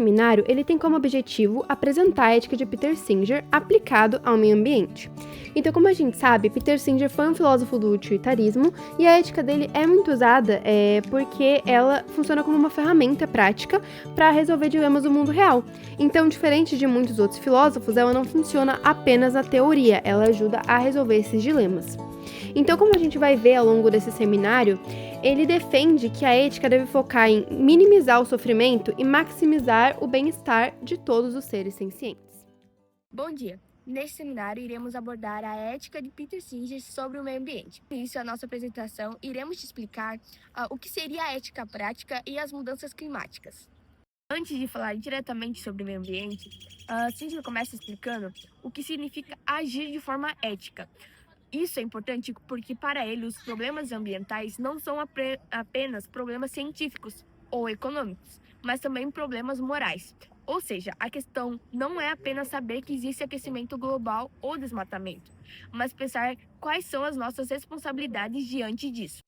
seminário ele tem como objetivo apresentar a ética de Peter Singer aplicado ao meio ambiente. Então, como a gente sabe, Peter Singer foi um filósofo do utilitarismo e a ética dele é muito usada porque ela funciona como uma ferramenta prática para resolver dilemas do mundo real. Então, diferente de muitos outros filósofos, ela não funciona apenas na teoria, ela ajuda a resolver esses dilemas. Então, como a gente vai ver ao longo desse seminário, ele defende que a ética deve focar em minimizar o sofrimento e maximizar o bem-estar de todos os seres sencientes. Bom dia! Neste seminário, iremos abordar a ética de Peter Singer sobre o meio ambiente. No início da nossa apresentação, iremos te explicar o que seria a ética prática e as mudanças climáticas. Antes de falar diretamente sobre o meio ambiente, Singer começa explicando o que significa agir de forma ética. Isso é importante porque, para ele, os problemas ambientais não são apenas problemas científicos ou econômicos, mas também problemas morais. Ou seja, a questão não é apenas saber que existe aquecimento global ou desmatamento, mas pensar quais são as nossas responsabilidades diante disso.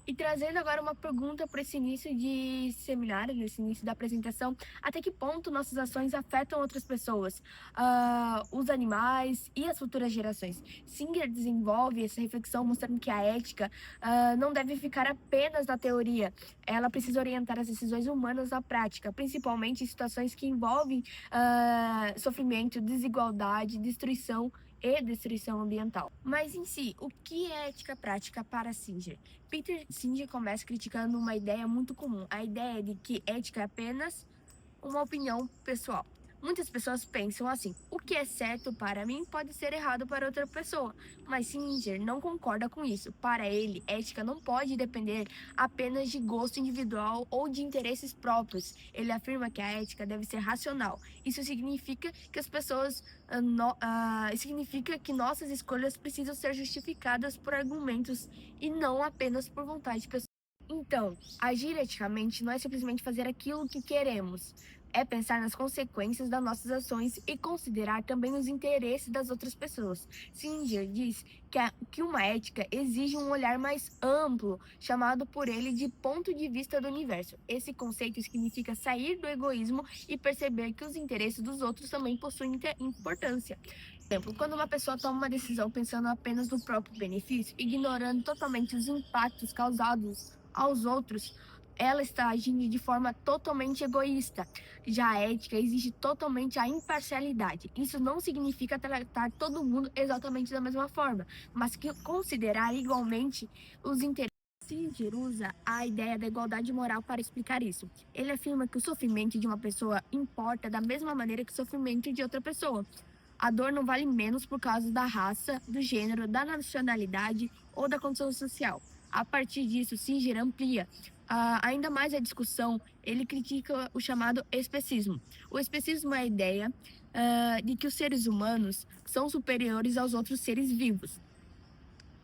E trazendo agora uma pergunta para esse início de seminário, nesse início da apresentação, até que ponto nossas ações afetam outras pessoas, os animais e as futuras gerações? Singer desenvolve essa reflexão mostrando que a ética não deve ficar apenas na teoria, ela precisa orientar as decisões humanas na prática, principalmente em situações que envolvem sofrimento, desigualdade, destruição ambiental. Mas em si, o que é ética prática para Singer? Peter Singer começa criticando uma ideia muito comum, a ideia de que ética é apenas uma opinião pessoal. Muitas pessoas pensam assim: o que é certo para mim pode ser errado para outra pessoa. Mas Singer não concorda com isso. Para ele, ética não pode depender apenas de gosto individual ou de interesses próprios. Ele afirma que a ética deve ser racional. Isso significa que as pessoas significa que nossas escolhas precisam ser justificadas por argumentos e não apenas por vontade pessoal. Então, agir eticamente não é simplesmente fazer aquilo que queremos, é pensar nas consequências das nossas ações e considerar também os interesses das outras pessoas. Singer diz que uma ética exige um olhar mais amplo, chamado por ele de ponto de vista do universo. Esse conceito significa sair do egoísmo e perceber que os interesses dos outros também possuem importância. Por exemplo, quando uma pessoa toma uma decisão pensando apenas no próprio benefício, ignorando totalmente os impactos causados aos outros, ela está agindo de forma totalmente egoísta. Já a ética exige totalmente a imparcialidade. Isso não significa tratar todo mundo exatamente da mesma forma, mas que considerar igualmente os interesses. Singer usa a ideia da igualdade moral para explicar isso. Ele afirma que o sofrimento de uma pessoa importa da mesma maneira que o sofrimento de outra pessoa. A dor não vale menos por causa da raça, do gênero, da nacionalidade ou da condição social. A partir disso, Singer amplia ainda mais a discussão. Ele critica o chamado especismo. O especismo é a ideia de que os seres humanos são superiores aos outros seres vivos,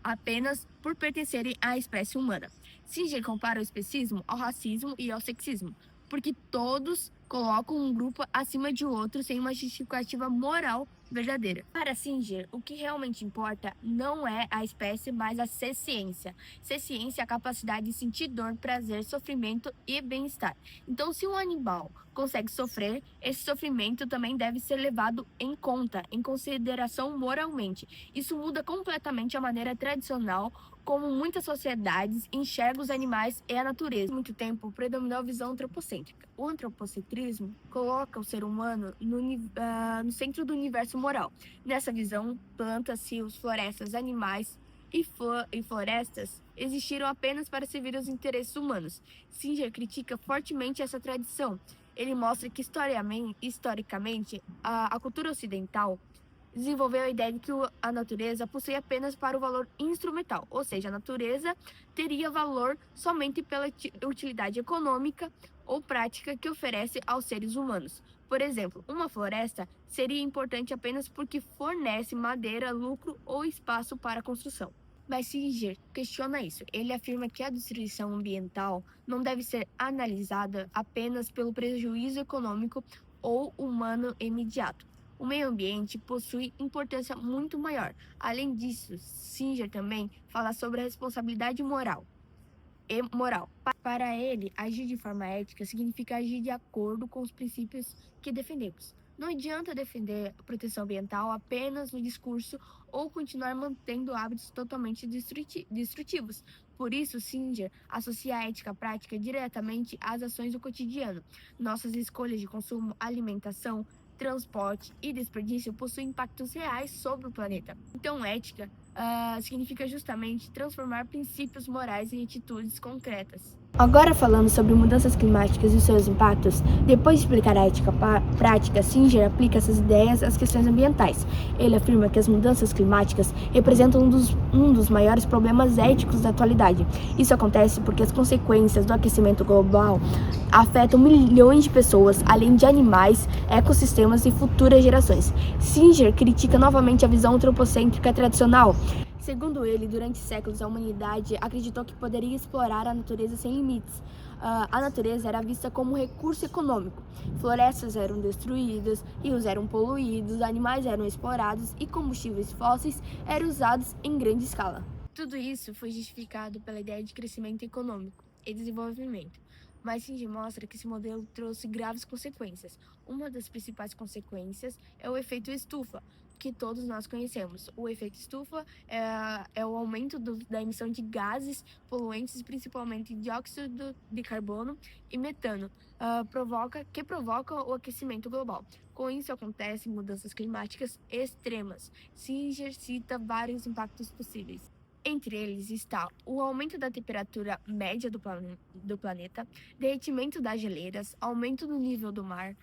apenas por pertencerem à espécie humana. Singer compara o especismo ao racismo e ao sexismo, porque todos colocam um grupo acima de outro sem uma justificativa moral verdadeira. Para Singer, o que realmente importa não é a espécie, mas a ciência. Ciência é a capacidade de sentir dor, prazer, sofrimento e bem-estar. Então, se um animal consegue sofrer, esse sofrimento também deve ser levado em conta, em consideração moralmente. Isso muda completamente a maneira tradicional como muitas sociedades enxergam os animais e a natureza. Há muito tempo predominou a visão antropocêntrica. O antropocentrismo coloca o ser humano no centro do universo moral. Nessa visão, plantas, rios, florestas, animais e florestas existiram apenas para servir aos interesses humanos. Singer critica fortemente essa tradição. Ele mostra que, historicamente, a cultura ocidental desenvolveu a ideia de que a natureza possui apenas para o valor instrumental, ou seja, a natureza teria valor somente pela utilidade econômica ou prática que oferece aos seres humanos. Por exemplo, uma floresta seria importante apenas porque fornece madeira, lucro ou espaço para construção. Mas Singer questiona isso. Ele afirma que a destruição ambiental não deve ser analisada apenas pelo prejuízo econômico ou humano imediato. O meio ambiente possui importância muito maior. Além disso, Singer também fala sobre a responsabilidade moral. e moral. Para ele, agir de forma ética significa agir de acordo com os princípios que defendemos. Não adianta defender a proteção ambiental apenas no discurso ou continuar mantendo hábitos totalmente destrutivos. Por isso, Singer associa a ética prática diretamente às ações do cotidiano. Nossas escolhas de consumo, alimentação, transporte e desperdício possuem impactos reais sobre o planeta. Então, ética significa justamente transformar princípios morais em atitudes concretas. Agora falando sobre mudanças climáticas e seus impactos, depois de explicar a ética prática, Singer aplica essas ideias às questões ambientais. Ele afirma que as mudanças climáticas representam um dos maiores problemas éticos da atualidade. Isso acontece porque as consequências do aquecimento global afetam milhões de pessoas, além de animais, ecossistemas e futuras gerações. Singer critica novamente a visão antropocêntrica tradicional. Segundo ele, durante séculos a humanidade acreditou que poderia explorar a natureza sem limites. A natureza era vista como um recurso econômico. Florestas eram destruídas, rios eram poluídos, animais eram explorados e combustíveis fósseis eram usados em grande escala. Tudo isso foi justificado pela ideia de crescimento econômico e desenvolvimento. Mas Singer mostra que esse modelo trouxe graves consequências. Uma das principais consequências é o efeito estufa, que todos nós conhecemos. O efeito estufa é o aumento da emissão de gases poluentes, principalmente dióxido de carbono e metano, que provoca o aquecimento global. Com isso acontecem mudanças climáticas extremas. Singer cita vários impactos possíveis. Entre eles está o aumento da temperatura média do planeta, derretimento das geleiras, aumento do nível do mar,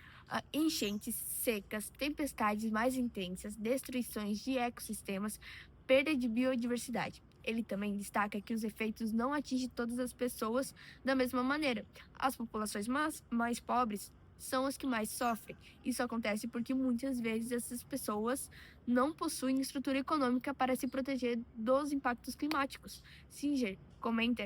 enchentes, secas, tempestades mais intensas, destruições de ecossistemas, perda de biodiversidade. Ele também destaca que os efeitos não atingem todas as pessoas da mesma maneira. As populações mais pobres são as que mais sofrem. Isso acontece porque muitas vezes essas pessoas não possuem estrutura econômica para se proteger dos impactos climáticos. Singer comenta,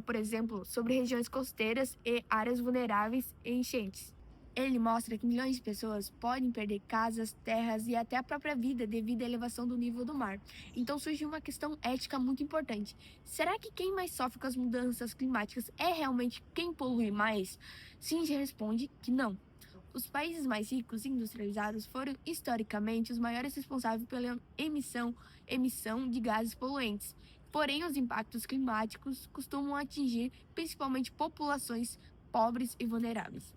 por exemplo, sobre regiões costeiras e áreas vulneráveis e enchentes. Ele mostra que milhões de pessoas podem perder casas, terras e até a própria vida devido à elevação do nível do mar. Então surge uma questão ética muito importante. Será que quem mais sofre com as mudanças climáticas é realmente quem polui mais? Singer responde que não. Os países mais ricos e industrializados foram historicamente os maiores responsáveis pela emissão de gases poluentes. Porém, os impactos climáticos costumam atingir principalmente populações pobres e vulneráveis.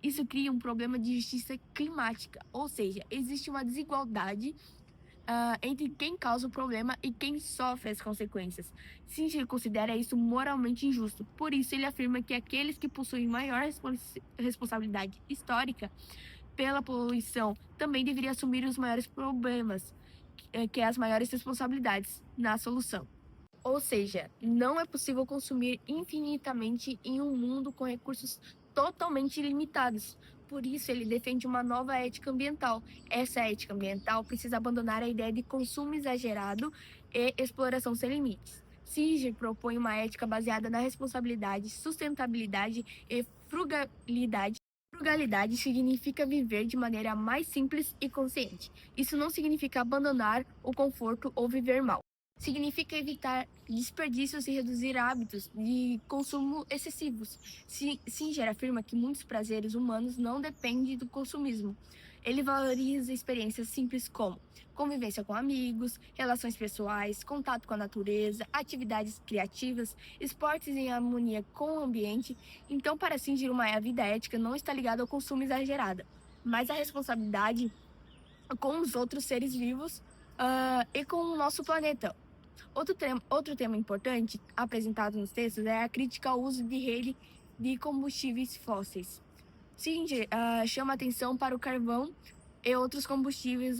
Isso cria um problema de justiça climática, ou seja, existe uma desigualdade entre quem causa o problema e quem sofre as consequências. Singer considera isso moralmente injusto. Por isso, ele afirma que aqueles que possuem maior responsabilidade histórica pela poluição também deveriam assumir os maiores problemas, que é as maiores responsabilidades na solução. Ou seja, não é possível consumir infinitamente em um mundo com recursos totalmente ilimitados. Por isso, ele defende uma nova ética ambiental. Essa ética ambiental precisa abandonar a ideia de consumo exagerado e exploração sem limites. Singer propõe uma ética baseada na responsabilidade, sustentabilidade e frugalidade. Frugalidade significa viver de maneira mais simples e consciente. Isso não significa abandonar o conforto ou viver mal. Significa evitar desperdícios e reduzir hábitos de consumo excessivos. Singer afirma que muitos prazeres humanos não dependem do consumismo. Ele valoriza experiências simples como convivência com amigos, relações pessoais, contato com a natureza, atividades criativas, esportes em harmonia com o ambiente. Então, para Singer, uma vida ética não está ligada ao consumo exagerado, mas à responsabilidade com os outros seres vivos e com o nosso planeta. Outro tema importante apresentado nos textos é a crítica ao uso de rede de combustíveis fósseis. Singer chama atenção para o carvão e outros combustíveis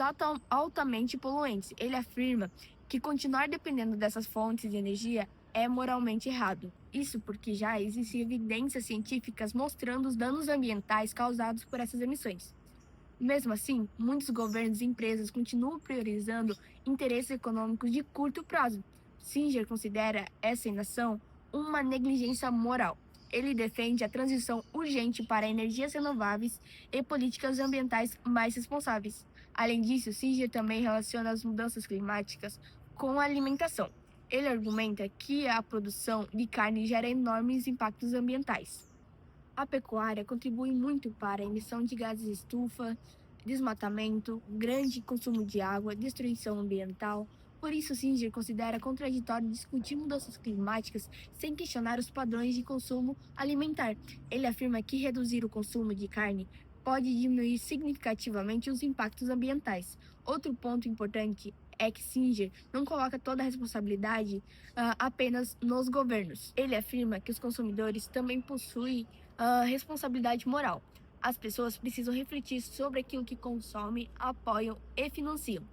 altamente poluentes. Ele afirma que continuar dependendo dessas fontes de energia é moralmente errado. Isso porque já existem evidências científicas mostrando os danos ambientais causados por essas emissões. Mesmo assim, muitos governos e empresas continuam priorizando interesses econômicos de curto prazo. Singer considera essa inação uma negligência moral. Ele defende a transição urgente para energias renováveis e políticas ambientais mais responsáveis. Além disso, Singer também relaciona as mudanças climáticas com a alimentação. Ele argumenta que a produção de carne gera enormes impactos ambientais. A pecuária contribui muito para a emissão de gases de estufa, desmatamento, grande consumo de água, destruição ambiental. Por isso, Singer considera contraditório discutir mudanças climáticas sem questionar os padrões de consumo alimentar. Ele afirma que reduzir o consumo de carne pode diminuir significativamente os impactos ambientais. Outro ponto importante é que Singer não coloca toda a responsabilidade apenas nos governos. Ele afirma que os consumidores também possuem responsabilidade moral. As pessoas precisam refletir sobre aquilo que consomem, apoiam e financiam.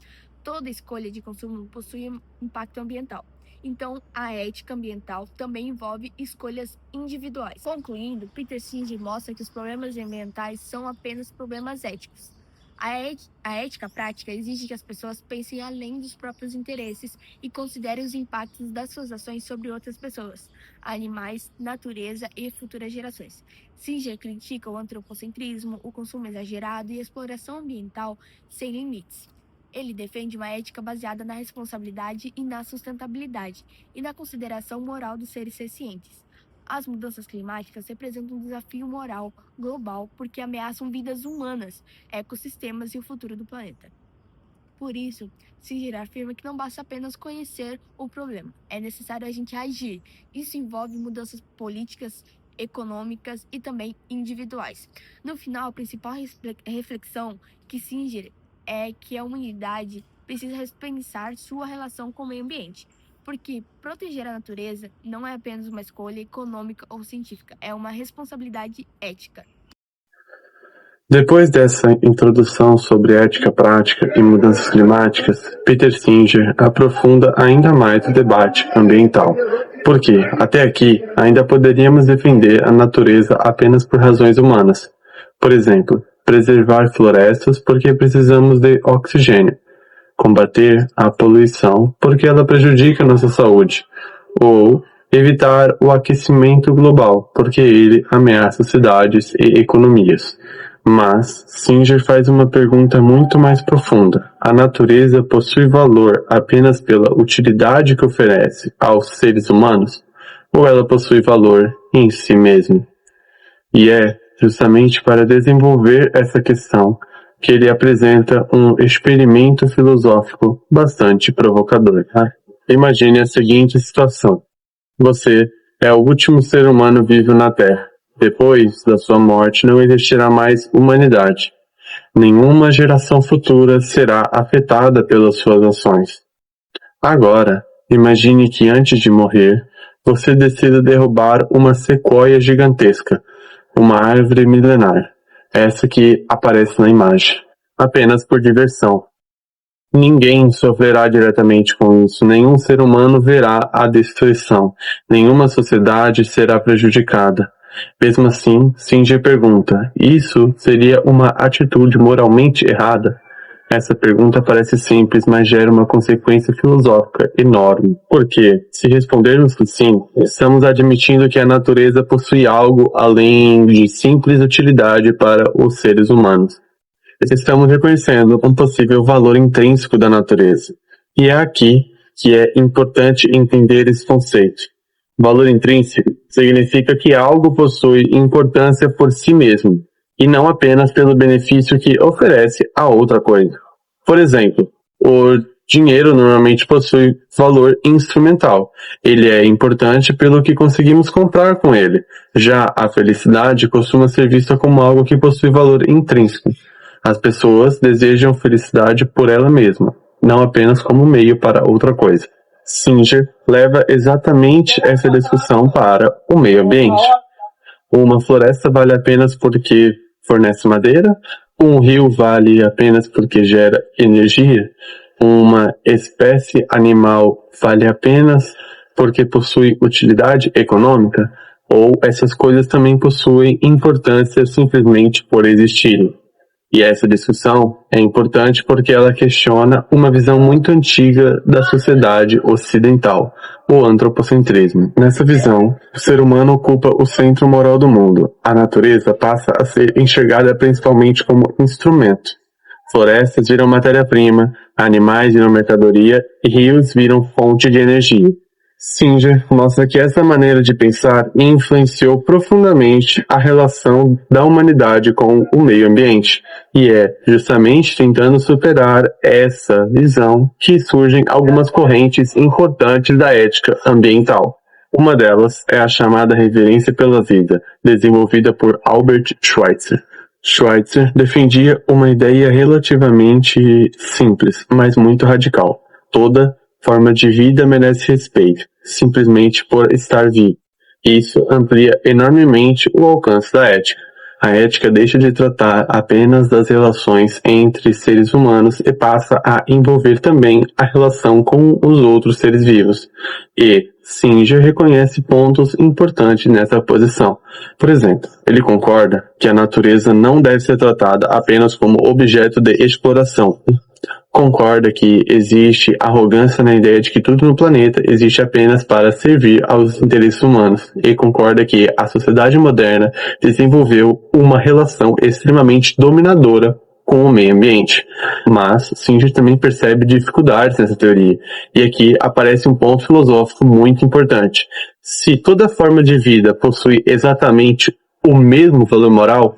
Toda escolha de consumo possui impacto ambiental. Então, a ética ambiental também envolve escolhas individuais. Concluindo, Peter Singer mostra que os problemas ambientais são apenas problemas éticos. A ética prática exige que as pessoas pensem além dos próprios interesses e considerem os impactos das suas ações sobre outras pessoas, animais, natureza e futuras gerações. Singer critica o antropocentrismo, o consumo exagerado e a exploração ambiental sem limites. Ele defende uma ética baseada na responsabilidade e na sustentabilidade, e na consideração moral dos seres sencientes. As mudanças climáticas representam um desafio moral global porque ameaçam vidas humanas, ecossistemas e o futuro do planeta. Por isso, Singer afirma que não basta apenas conhecer o problema, é necessário a gente agir. Isso envolve mudanças políticas, econômicas e também individuais. No final, a principal reflexão que Singer é que a humanidade precisa repensar sua relação com o meio ambiente. Porque proteger a natureza não é apenas uma escolha econômica ou científica, é uma responsabilidade ética. Depois dessa introdução sobre ética prática e mudanças climáticas, Peter Singer aprofunda ainda mais o debate ambiental, porque, até aqui, ainda poderíamos defender a natureza apenas por razões humanas. Por exemplo, preservar florestas porque precisamos de oxigênio, combater a poluição porque ela prejudica nossa saúde, ou evitar o aquecimento global porque ele ameaça cidades e economias. Mas Singer faz uma pergunta muito mais profunda. A natureza possui valor apenas pela utilidade que oferece aos seres humanos? Ou ela possui valor em si mesma? E é justamente para desenvolver essa questão que ele apresenta um experimento filosófico bastante provocador. Imagine a seguinte situação. Você é o último ser humano vivo na Terra. Depois da sua morte não existirá mais humanidade. Nenhuma geração futura será afetada pelas suas ações. Agora, imagine que antes de morrer, você decida derrubar uma sequoia gigantesca, uma árvore milenar. Essa que aparece na imagem, apenas por diversão. Ninguém sofrerá diretamente com isso, nenhum ser humano verá a destruição, nenhuma sociedade será prejudicada. Mesmo assim, Singer pergunta, isso seria uma atitude moralmente errada? Essa pergunta parece simples, mas gera uma consequência filosófica enorme. Porque, se respondermos que sim, estamos admitindo que a natureza possui algo além de simples utilidade para os seres humanos. Estamos reconhecendo um possível valor intrínseco da natureza. E é aqui que é importante entender esse conceito. Valor intrínseco significa que algo possui importância por si mesmo, e não apenas pelo benefício que oferece a outra coisa. Por exemplo, o dinheiro normalmente possui valor instrumental. Ele é importante pelo que conseguimos comprar com ele. Já a felicidade costuma ser vista como algo que possui valor intrínseco. As pessoas desejam felicidade por ela mesma, não apenas como meio para outra coisa. Singer leva exatamente essa discussão para o meio ambiente. Uma floresta vale apenas porque fornece madeira? Um rio vale apenas porque gera energia? Uma espécie animal vale apenas porque possui utilidade econômica? Ou essas coisas também possuem importância simplesmente por existirem? E essa discussão é importante porque ela questiona uma visão muito antiga da sociedade ocidental, o antropocentrismo. Nessa visão, o ser humano ocupa o centro moral do mundo. A natureza passa a ser enxergada principalmente como instrumento. Florestas viram matéria-prima, animais viram mercadoria e rios viram fonte de energia. Singer mostra que essa maneira de pensar influenciou profundamente a relação da humanidade com o meio ambiente, e é justamente tentando superar essa visão que surgem algumas correntes importantes da ética ambiental. Uma delas é a chamada reverência pela vida, desenvolvida por Albert Schweitzer. Schweitzer defendia uma ideia relativamente simples, mas muito radical. Toda forma de vida merece respeito, simplesmente por estar vivo. Isso amplia enormemente o alcance da ética. A ética deixa de tratar apenas das relações entre seres humanos e passa a envolver também a relação com os outros seres vivos. E Singer reconhece pontos importantes nessa posição. Por exemplo, ele concorda que a natureza não deve ser tratada apenas como objeto de exploração. Concorda que existe arrogância na ideia de que tudo no planeta existe apenas para servir aos interesses humanos, e concorda que a sociedade moderna desenvolveu uma relação extremamente dominadora com o meio ambiente. Mas Singer também percebe dificuldades nessa teoria, e aqui aparece um ponto filosófico muito importante. Se toda forma de vida possui exatamente o mesmo valor moral,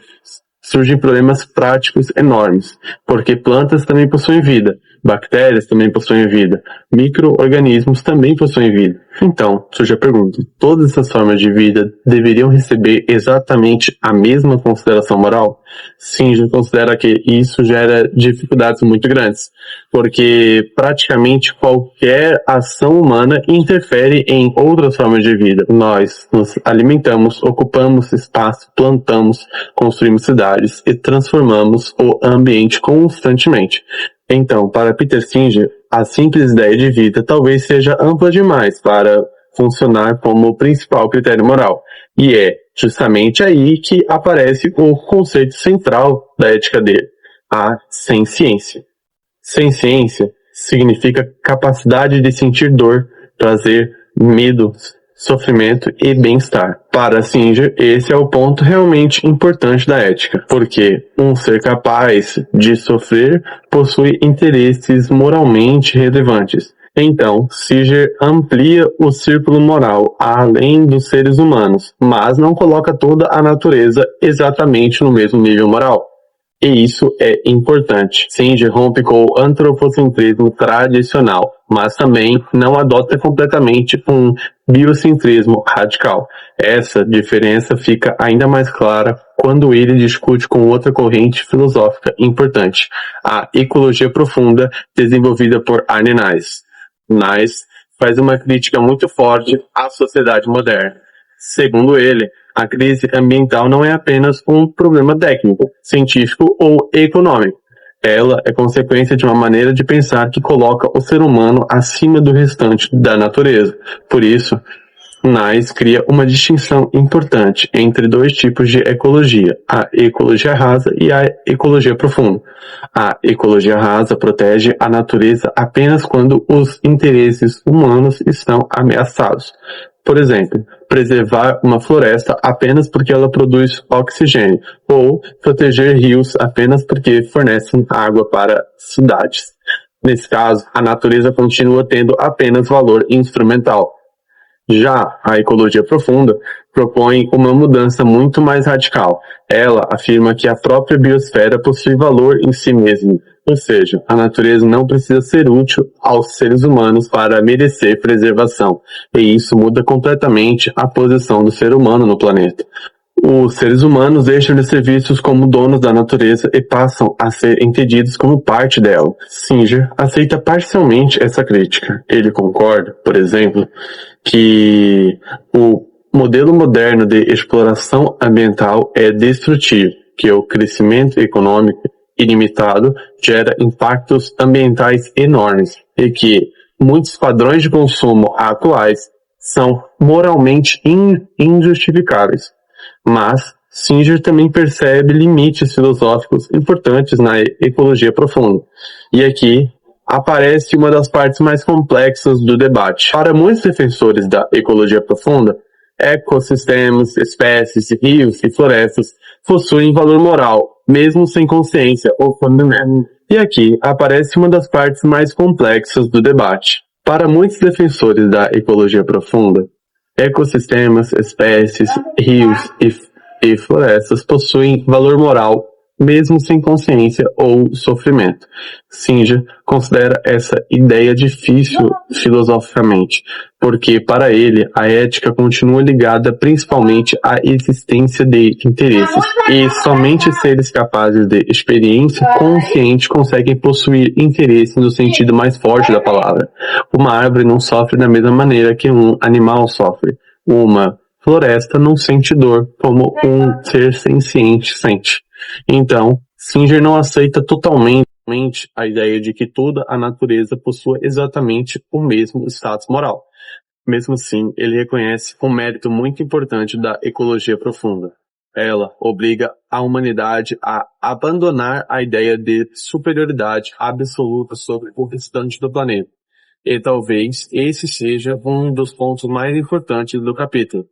surgem problemas práticos enormes, porque plantas também possuem vida, bactérias também possuem vida, micro-organismos também possuem vida. Então, surge a pergunta, todas essas formas de vida deveriam receber exatamente a mesma consideração moral? Singer considera que isso gera dificuldades muito grandes, porque praticamente qualquer ação humana interfere em outras formas de vida. Nós nos alimentamos, ocupamos espaço, plantamos, construímos cidades e transformamos o ambiente constantemente. Então, para Peter Singer, a simples ideia de vida talvez seja ampla demais para funcionar como o principal critério moral. E é justamente aí que aparece o conceito central da ética dele, a senciência. Senciência significa capacidade de sentir dor, prazer, medo, sofrimento e bem-estar. Para Singer, esse é o ponto realmente importante da ética, porque um ser capaz de sofrer possui interesses moralmente relevantes. Então, Singer amplia o círculo moral além dos seres humanos, mas não coloca toda a natureza exatamente no mesmo nível moral. E isso é importante. Singer rompe com o antropocentrismo tradicional, mas também não adota completamente um biocentrismo radical. Essa diferença fica ainda mais clara quando ele discute com outra corrente filosófica importante, a ecologia profunda, desenvolvida por Arne Naess. Naess faz uma crítica muito forte à sociedade moderna. Segundo ele, a crise ambiental não é apenas um problema técnico, científico ou econômico. Ela é consequência de uma maneira de pensar que coloca o ser humano acima do restante da natureza. Por isso, Naess cria uma distinção importante entre dois tipos de ecologia, a ecologia rasa e a ecologia profunda. A ecologia rasa protege a natureza apenas quando os interesses humanos estão ameaçados. Por exemplo, preservar uma floresta apenas porque ela produz oxigênio, ou proteger rios apenas porque fornecem água para cidades. Nesse caso, a natureza continua tendo apenas valor instrumental. Já a ecologia profunda propõe uma mudança muito mais radical. Ela afirma que a própria biosfera possui valor em si mesma, ou seja, a natureza não precisa ser útil aos seres humanos para merecer preservação, e isso muda completamente a posição do ser humano no planeta. Os seres humanos deixam de ser vistos como donos da natureza e passam a ser entendidos como parte dela. Singer aceita parcialmente essa crítica. Ele concorda, por exemplo, que o modelo moderno de exploração ambiental é destrutivo, que o crescimento econômico ilimitado gera impactos ambientais enormes e que muitos padrões de consumo atuais são moralmente injustificáveis. Mas Singer também percebe limites filosóficos importantes na ecologia profunda. E aqui aparece uma das partes mais complexas do debate. Para muitos defensores da ecologia profunda, ecossistemas, espécies, rios e florestas possuem valor moral, mesmo sem consciência ou fundamento. E aqui aparece uma das partes mais complexas do debate. Para muitos defensores da ecologia profunda, ecossistemas, espécies, rios e florestas possuem valor moral, mesmo sem consciência ou sofrimento. Singer considera essa ideia difícil filosoficamente, porque para ele a ética continua ligada principalmente à existência de interesses, e somente seres capazes de experiência consciente conseguem possuir interesse no sentido mais forte da palavra. Uma árvore não sofre da mesma maneira que um animal sofre. Uma floresta não sente dor como um ser senciente sente. Então, Singer não aceita totalmente a ideia de que toda a natureza possua exatamente o mesmo status moral. Mesmo assim, ele reconhece um mérito muito importante da ecologia profunda. Ela obriga a humanidade a abandonar a ideia de superioridade absoluta sobre o restante do planeta. E talvez esse seja um dos pontos mais importantes do capítulo.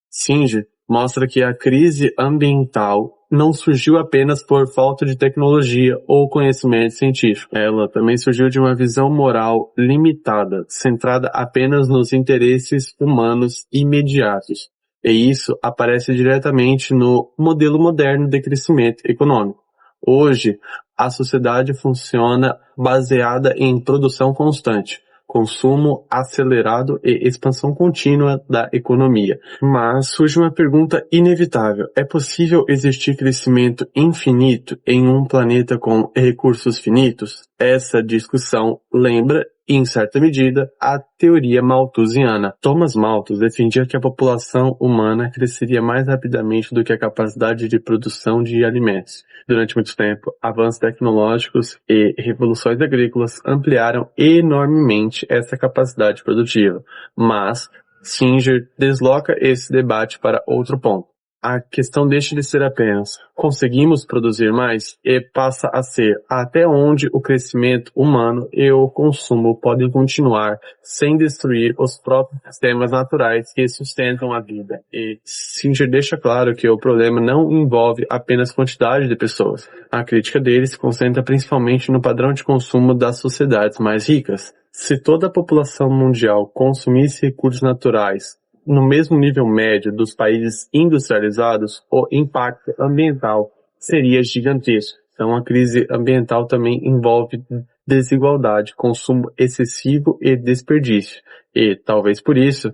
Singer mostra que a crise ambiental não surgiu apenas por falta de tecnologia ou conhecimento científico. Ela também surgiu de uma visão moral limitada, centrada apenas nos interesses humanos imediatos. E isso aparece diretamente no modelo moderno de crescimento econômico. Hoje, a sociedade funciona baseada em produção constante, consumo acelerado e expansão contínua da economia. Mas surge uma pergunta inevitável. É possível existir crescimento infinito em um planeta com recursos finitos? Essa discussão lembra, em certa medida, a teoria malthusiana. Thomas Malthus defendia que a população humana cresceria mais rapidamente do que a capacidade de produção de alimentos. Durante muito tempo, avanços tecnológicos e revoluções agrícolas ampliaram enormemente essa capacidade produtiva. Mas Singer desloca esse debate para outro ponto. A questão deixa de ser apenas conseguimos produzir mais e passa a ser até onde o crescimento humano e o consumo podem continuar sem destruir os próprios sistemas naturais que sustentam a vida. E Singer deixa claro que o problema não envolve apenas quantidade de pessoas. A crítica dele se concentra principalmente no padrão de consumo das sociedades mais ricas. Se toda a população mundial consumisse recursos naturais no mesmo nível médio dos países industrializados, o impacto ambiental seria gigantesco. Então, a crise ambiental também envolve desigualdade, consumo excessivo e desperdício. E, talvez por isso,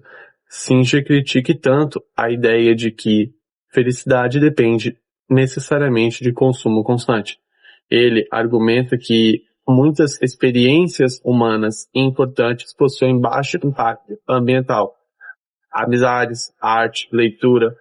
Singer critique tanto a ideia de que felicidade depende necessariamente de consumo constante. Ele argumenta que muitas experiências humanas importantes possuem baixo impacto ambiental. Amizades, arte, leitura,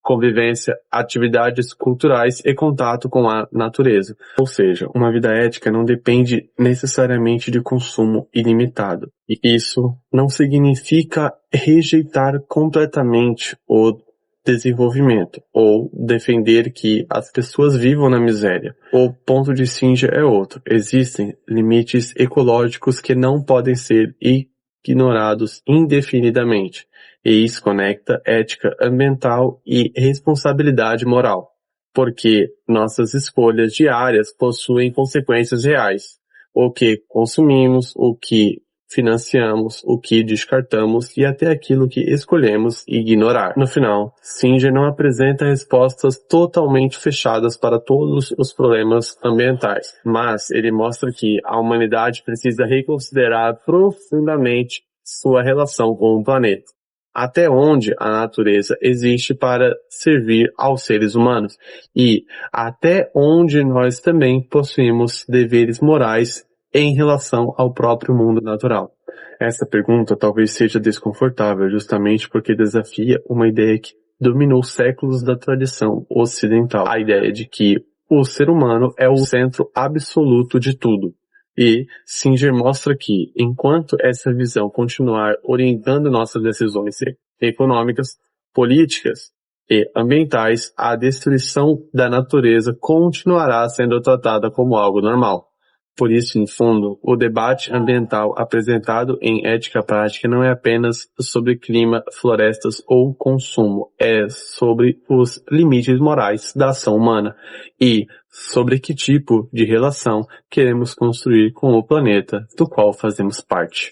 convivência, atividades culturais e contato com a natureza. Ou seja, uma vida ética não depende necessariamente de consumo ilimitado. E isso não significa rejeitar completamente o desenvolvimento ou defender que as pessoas vivam na miséria. O ponto de Singer é outro. Existem limites ecológicos que não podem ser ignorados indefinidamente. E isso conecta ética ambiental e responsabilidade moral, porque nossas escolhas diárias possuem consequências reais. O que consumimos, o que financiamos, o que descartamos e até aquilo que escolhemos ignorar. No final, Singer não apresenta respostas totalmente fechadas para todos os problemas ambientais, mas ele mostra que a humanidade precisa reconsiderar profundamente sua relação com o planeta. Até onde a natureza existe para servir aos seres humanos e até onde nós também possuímos deveres morais em relação ao próprio mundo natural. Essa pergunta talvez seja desconfortável justamente porque desafia uma ideia que dominou séculos da tradição ocidental, a ideia de que o ser humano é o centro absoluto de tudo. E Singer mostra que, enquanto essa visão continuar orientando nossas decisões econômicas, políticas e ambientais, a destruição da natureza continuará sendo tratada como algo normal. Por isso, em fundo, o debate ambiental apresentado em Ética Prática não é apenas sobre clima, florestas ou consumo, é sobre os limites morais da ação humana e sobre que tipo de relação queremos construir com o planeta do qual fazemos parte.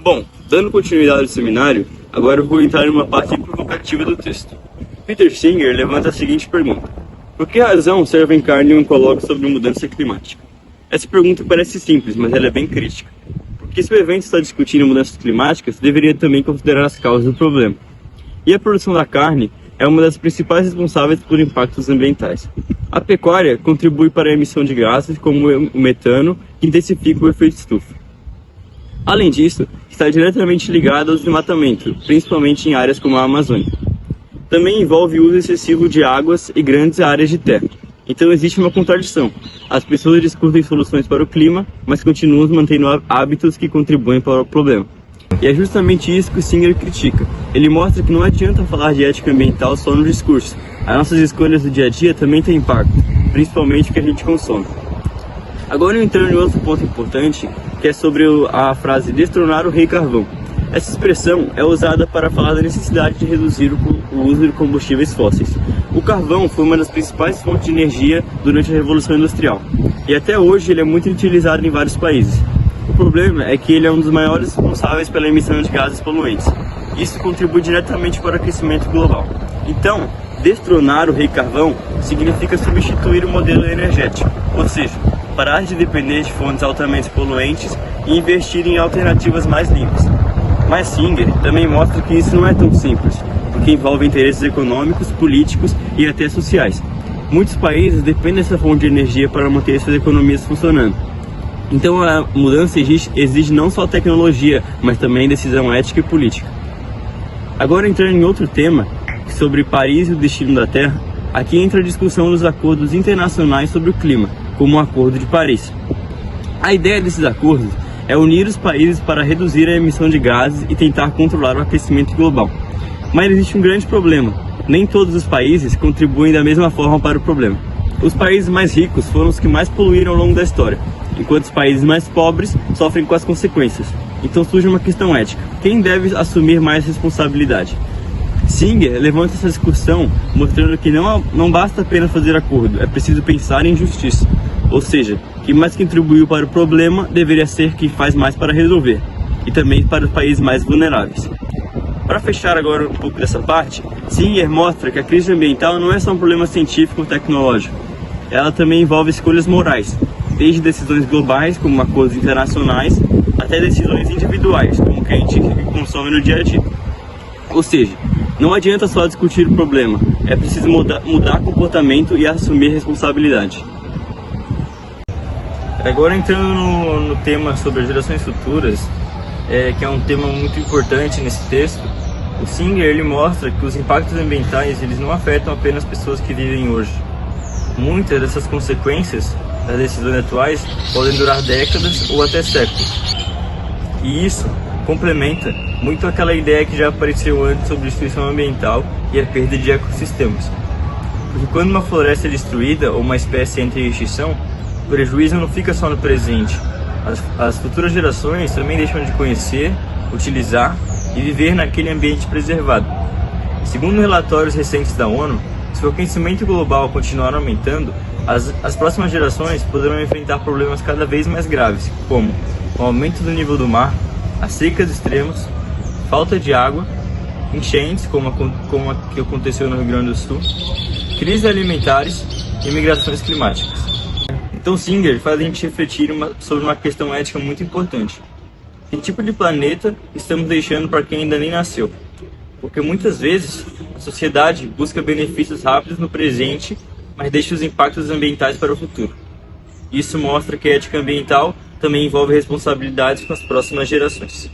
Bom, dando continuidade ao seminário, agora eu vou entrar em uma parte provocativa do texto. Peter Singer levanta a seguinte pergunta: por que razão Sir Evan Carney coloca sobre mudança climática? Essa pergunta parece simples, mas ela é bem crítica. Porque se o evento está discutindo mudanças climáticas, deveria também considerar as causas do problema. E a produção da carne é uma das principais responsáveis por impactos ambientais. A pecuária contribui para a emissão de gases como o metano, que intensifica o efeito estufa. Além disso, está diretamente ligado ao desmatamento, principalmente em áreas como a Amazônia. Também envolve o uso excessivo de águas e grandes áreas de terra. Então existe uma contradição. As pessoas discutem soluções para o clima, mas continuam mantendo hábitos que contribuem para o problema. E é justamente isso que o Singer critica. Ele mostra que não adianta falar de ética ambiental só no discurso. As nossas escolhas do dia a dia também têm impacto, principalmente o que a gente consome. Agora entrando em outro ponto importante, que é sobre a frase destronar o rei carvão. Essa expressão é usada para falar da necessidade de reduzir o uso de combustíveis fósseis. O carvão foi uma das principais fontes de energia durante a Revolução Industrial, e até hoje ele é muito utilizado em vários países. O problema é que ele é um dos maiores responsáveis pela emissão de gases poluentes. Isso contribui diretamente para o aquecimento global. Então, destronar o rei carvão significa substituir o modelo energético, ou seja, parar de depender de fontes altamente poluentes e investir em alternativas mais limpas. Mas Singer também mostra que isso não é tão simples, porque envolve interesses econômicos, políticos e até sociais. Muitos países dependem dessa fonte de energia para manter suas economias funcionando. Então a mudança exige não só tecnologia, mas também decisão ética e política. Agora entrando em outro tema, sobre Paris e o destino da Terra, aqui entra a discussão dos acordos internacionais sobre o clima, como o Acordo de Paris. A ideia desses acordos é unir os países para reduzir a emissão de gases e tentar controlar o aquecimento global. Mas existe um grande problema: nem todos os países contribuem da mesma forma para o problema. Os países mais ricos foram os que mais poluíram ao longo da história, enquanto os países mais pobres sofrem com as consequências. Então surge uma questão ética: quem deve assumir mais responsabilidade? Singer levanta essa discussão mostrando que não basta apenas fazer acordo, é preciso pensar em justiça. Ou seja, quem mais contribuiu para o problema deveria ser quem faz mais para resolver, e também para os países mais vulneráveis. Para fechar agora um pouco dessa parte, Singer mostra que a crise ambiental não é só um problema científico ou tecnológico. Ela também envolve escolhas morais, desde decisões globais, como acordos internacionais, até decisões individuais, como o que a gente consome no dia a dia. Ou seja, não adianta só discutir o problema, é preciso mudar comportamento e assumir responsabilidade. Agora entrando no tema sobre as gerações futuras, que é um tema muito importante nesse texto, o Singer ele mostra que os impactos ambientais eles não afetam apenas pessoas que vivem hoje. Muitas dessas consequências das decisões atuais podem durar décadas ou até séculos. E isso complementa muito aquela ideia que já apareceu antes sobre destruição ambiental e a perda de ecossistemas. Porque quando uma floresta é destruída ou uma espécie entra em extinção, o prejuízo não fica só no presente. As futuras gerações também deixam de conhecer, utilizar e viver naquele ambiente preservado. Segundo relatórios recentes da ONU, se o aquecimento global continuar aumentando, as próximas gerações poderão enfrentar problemas cada vez mais graves, como o aumento do nível do mar, as secas extremas, falta de água, enchentes, como a que aconteceu no Rio Grande do Sul, crises alimentares e migrações climáticas. Então Singer faz a gente refletir sobre uma questão ética muito importante. Que tipo de planeta estamos deixando para quem ainda nem nasceu? Porque muitas vezes a sociedade busca benefícios rápidos no presente, mas deixa os impactos ambientais para o futuro. Isso mostra que a ética ambiental também envolve responsabilidades com as próximas gerações.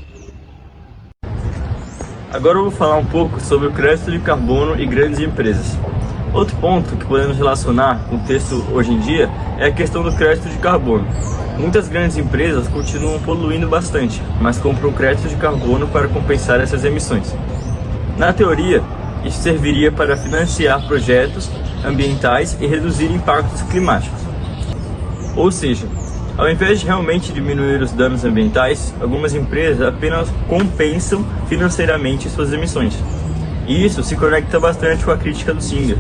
Agora eu vou falar um pouco sobre o crédito de carbono e grandes empresas. Outro ponto que podemos relacionar com o texto hoje em dia é a questão do crédito de carbono. Muitas grandes empresas continuam poluindo bastante, mas compram crédito de carbono para compensar essas emissões. Na teoria, isso serviria para financiar projetos ambientais e reduzir impactos climáticos. Ou seja, ao invés de realmente diminuir os danos ambientais, algumas empresas apenas compensam financeiramente suas emissões. E isso se conecta bastante com a crítica do Singer,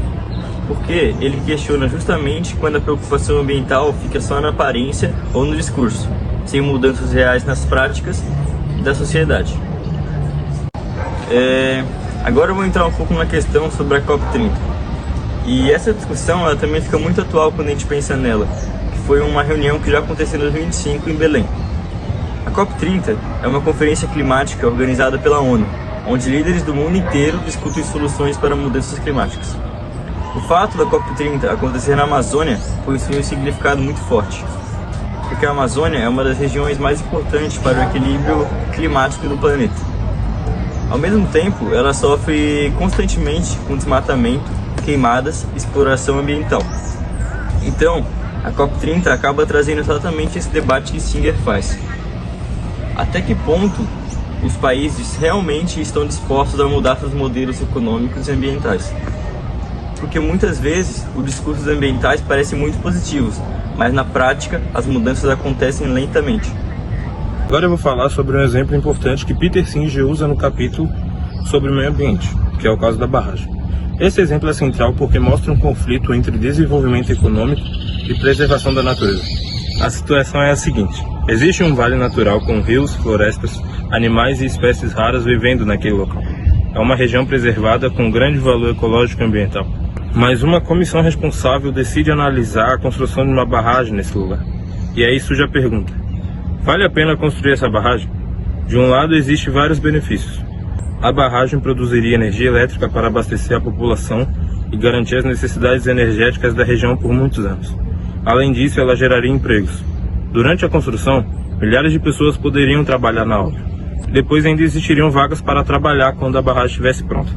porque ele questiona justamente quando a preocupação ambiental fica só na aparência ou no discurso, sem mudanças reais nas práticas, e da sociedade. Agora eu vou entrar um pouco na questão sobre a COP30. E essa discussão ela também fica muito atual quando a gente pensa nela, que foi uma reunião que já aconteceu em 2005 em Belém. A COP30 é uma conferência climática organizada pela ONU, onde líderes do mundo inteiro discutem soluções para mudanças climáticas. O fato da COP30 acontecer na Amazônia possui um significado muito forte, porque a Amazônia é uma das regiões mais importantes para o equilíbrio climático do planeta. Ao mesmo tempo, ela sofre constantemente com desmatamento, queimadas e exploração ambiental. Então, a COP30 acaba trazendo exatamente esse debate que Singer faz. Até que ponto os países realmente estão dispostos a mudar seus modelos econômicos e ambientais? Porque muitas vezes os discursos ambientais parecem muito positivos, mas na prática as mudanças acontecem lentamente. Agora eu vou falar sobre um exemplo importante que Peter Singer usa no capítulo sobre o meio ambiente, que é o caso da barragem. Esse exemplo é central porque mostra um conflito entre desenvolvimento econômico e preservação da natureza. A situação é a seguinte: existe um vale natural com rios, florestas, animais e espécies raras vivendo naquele local. É uma região preservada com grande valor ecológico e ambiental. Mas uma comissão responsável decide analisar a construção de uma barragem nesse lugar. E aí surge a pergunta: vale a pena construir essa barragem? De um lado, existem vários benefícios. A barragem produziria energia elétrica para abastecer a população e garantir as necessidades energéticas da região por muitos anos. Além disso, ela geraria empregos. Durante a construção, milhares de pessoas poderiam trabalhar na obra. Depois ainda existiriam vagas para trabalhar quando a barragem estivesse pronta.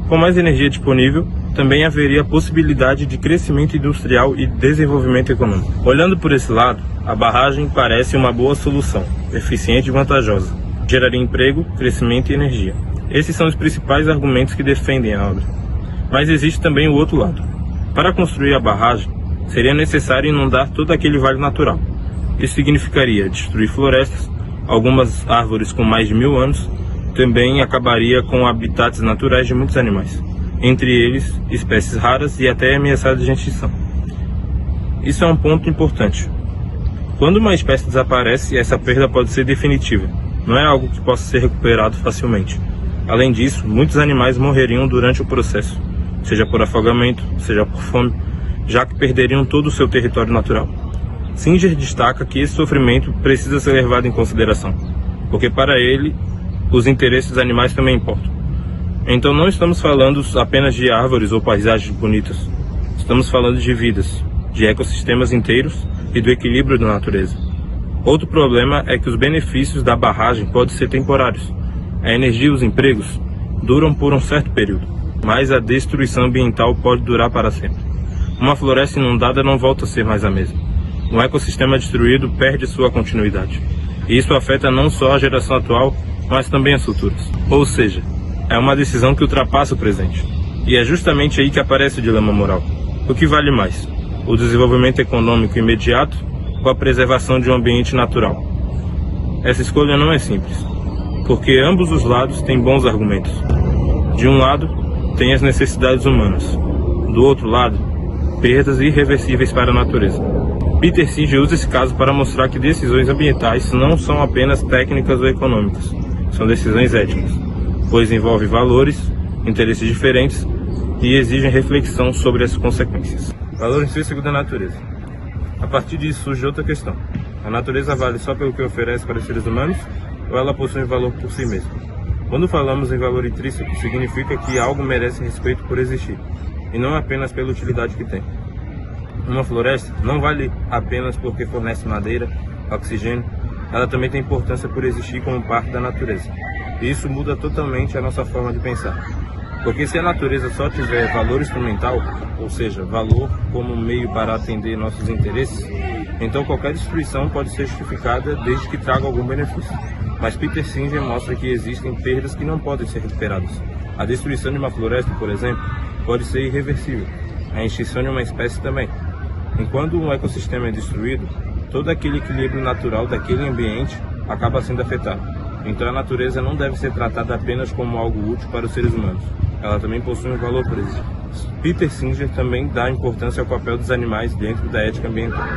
Com mais energia disponível, também haveria a possibilidade de crescimento industrial e desenvolvimento econômico. Olhando por esse lado, a barragem parece uma boa solução, eficiente e vantajosa. Geraria emprego, crescimento e energia. Esses são os principais argumentos que defendem a obra. Mas existe também o outro lado. Para construir a barragem, seria necessário inundar todo aquele vale natural. Isso significaria destruir florestas, algumas árvores com mais de 1000 anos, também acabaria com habitats naturais de muitos animais, entre eles espécies raras e até ameaçadas de extinção. Isso é um ponto importante. Quando uma espécie desaparece, essa perda pode ser definitiva, não é algo que possa ser recuperado facilmente. Além disso, muitos animais morreriam durante o processo, seja por afogamento, seja por fome, já que perderiam todo o seu território natural. Singer destaca que esse sofrimento precisa ser levado em consideração, porque para ele, os interesses dos animais também importam. Então não estamos falando apenas de árvores ou paisagens bonitas. Estamos falando de vidas, de ecossistemas inteiros e do equilíbrio da natureza. Outro problema é que os benefícios da barragem podem ser temporários. A energia e os empregos duram por um certo período, mas a destruição ambiental pode durar para sempre. Uma floresta inundada não volta a ser mais a mesma. Um ecossistema destruído perde sua continuidade. E isso afeta não só a geração atual, mas também as futuras. Ou seja, é uma decisão que ultrapassa o presente. E é justamente aí que aparece o dilema moral. O que vale mais? O desenvolvimento econômico imediato ou a preservação de um ambiente natural? Essa escolha não é simples, porque ambos os lados têm bons argumentos. De um lado, tem as necessidades humanas. Do outro lado, perdas irreversíveis para a natureza. Peter Singer usa esse caso para mostrar que decisões ambientais não são apenas técnicas ou econômicas, são decisões éticas, pois envolvem valores, interesses diferentes e exigem reflexão sobre as consequências. Valor intrínseco da natureza. A partir disso surge outra questão. A natureza vale só pelo que oferece para os seres humanos ou ela possui valor por si mesma? Quando falamos em valor intrínseco, significa que algo merece respeito por existir, e não apenas pela utilidade que tem. Uma floresta não vale apenas porque fornece madeira, oxigênio, ela também tem importância por existir como parte da natureza. E isso muda totalmente a nossa forma de pensar. Porque se a natureza só tiver valor instrumental, ou seja, valor como meio para atender nossos interesses, então qualquer destruição pode ser justificada desde que traga algum benefício. Mas Peter Singer mostra que existem perdas que não podem ser recuperadas. A destruição de uma floresta, por exemplo, pode ser irreversível. A extinção de uma espécie também. Enquanto um ecossistema é destruído, todo aquele equilíbrio natural daquele ambiente acaba sendo afetado. Então a natureza não deve ser tratada apenas como algo útil para os seres humanos. Ela também possui um valor por existir. Peter Singer também dá importância ao papel dos animais dentro da ética ambiental.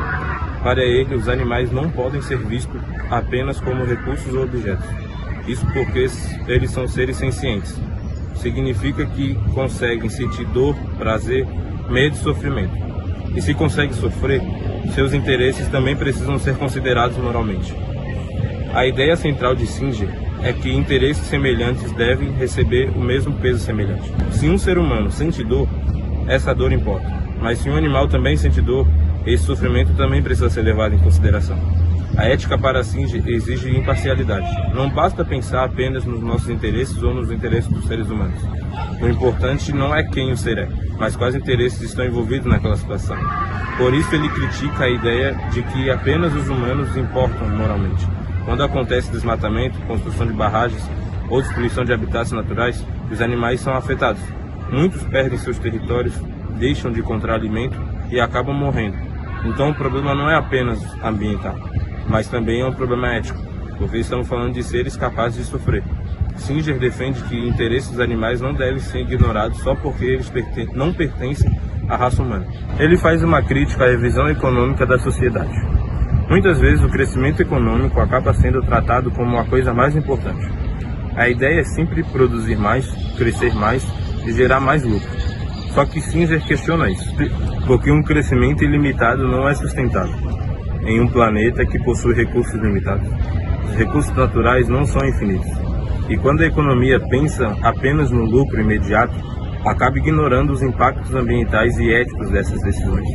Para ele, os animais não podem ser vistos apenas como recursos ou objetos. Isso porque eles são seres sencientes. Significa que conseguem sentir dor, prazer, medo e sofrimento. E se conseguem sofrer, seus interesses também precisam ser considerados moralmente. A ideia central de Singer é que interesses semelhantes devem receber o mesmo peso semelhante. Se um ser humano sente dor, essa dor importa. Mas se um animal também sente dor, esse sofrimento também precisa ser levado em consideração. A ética para Singer exige imparcialidade. Não basta pensar apenas nos nossos interesses ou nos interesses dos seres humanos. O importante não é quem o ser é, mas quais interesses estão envolvidos naquela situação. Por isso ele critica a ideia de que apenas os humanos importam moralmente. Quando acontece desmatamento, construção de barragens ou destruição de habitats naturais, os animais são afetados. Muitos perdem seus territórios, deixam de encontrar alimento e acabam morrendo. Então o problema não é apenas ambiental, mas também é um problema ético, porque estamos falando de seres capazes de sofrer. Singer defende que interesses dos animais não devem ser ignorados só porque eles não pertencem à raça humana. Ele faz uma crítica à visão econômica da sociedade. Muitas vezes o crescimento econômico acaba sendo tratado como a coisa mais importante. A ideia é sempre produzir mais, crescer mais e gerar mais lucro. Só que Singer questiona isso, porque um crescimento ilimitado não é sustentável em um planeta que possui recursos limitados. Os recursos naturais não são infinitos. E quando a economia pensa apenas no lucro imediato, acaba ignorando os impactos ambientais e éticos dessas decisões.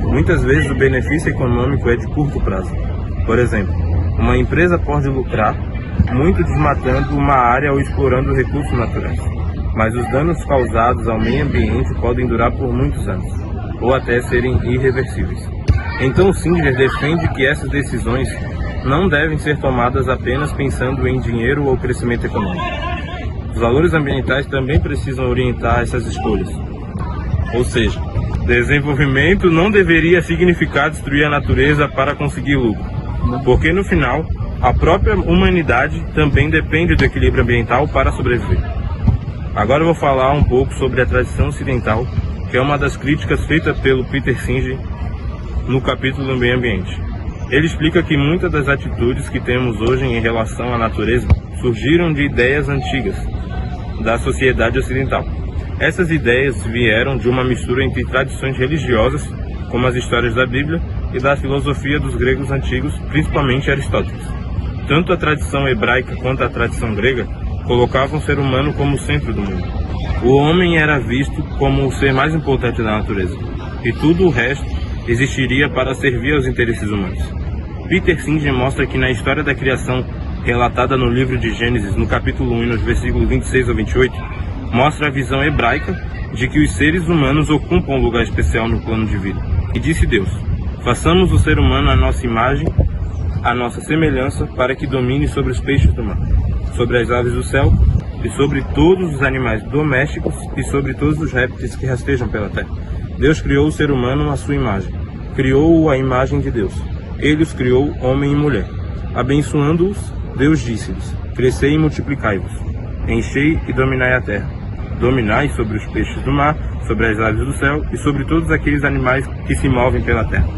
Muitas vezes o benefício econômico é de curto prazo. Por exemplo, uma empresa pode lucrar muito desmatando uma área ou explorando recursos naturais, mas os danos causados ao meio ambiente podem durar por muitos anos, ou até serem irreversíveis. Então Singer defende que essas decisões não devem ser tomadas apenas pensando em dinheiro ou crescimento econômico. Os valores ambientais também precisam orientar essas escolhas. Ou seja, desenvolvimento não deveria significar destruir a natureza para conseguir lucro, porque no final, a própria humanidade também depende do equilíbrio ambiental para sobreviver. Agora eu vou falar um pouco sobre a tradição ocidental, que é uma das críticas feitas pelo Peter Singer no capítulo do meio ambiente. Ele explica que muitas das atitudes que temos hoje em relação à natureza surgiram de ideias antigas da sociedade ocidental. Essas ideias vieram de uma mistura entre tradições religiosas, como as histórias da Bíblia, e da filosofia dos gregos antigos, principalmente Aristóteles. Tanto a tradição hebraica quanto a tradição grega colocavam o ser humano como o centro do mundo. O homem era visto como o ser mais importante da natureza, e tudo o resto existiria para servir aos interesses humanos. Peter Singer mostra que na história da criação, relatada no livro de Gênesis, no capítulo 1, nos versículos 26 a 28, mostra a visão hebraica de que os seres humanos ocupam um lugar especial no plano de vida. E disse Deus: façamos o ser humano à nossa imagem, à nossa semelhança, para que domine sobre os peixes do mar, sobre as aves do céu, e sobre todos os animais domésticos, e sobre todos os répteis que rastejam pela terra. Deus criou o ser humano à sua imagem. Criou-o à imagem de Deus. Ele os criou homem e mulher. Abençoando-os, Deus disse-lhes: crescei e multiplicai-vos. Enchei e dominai a terra. Dominai sobre os peixes do mar, sobre as aves do céu e sobre todos aqueles animais que se movem pela terra.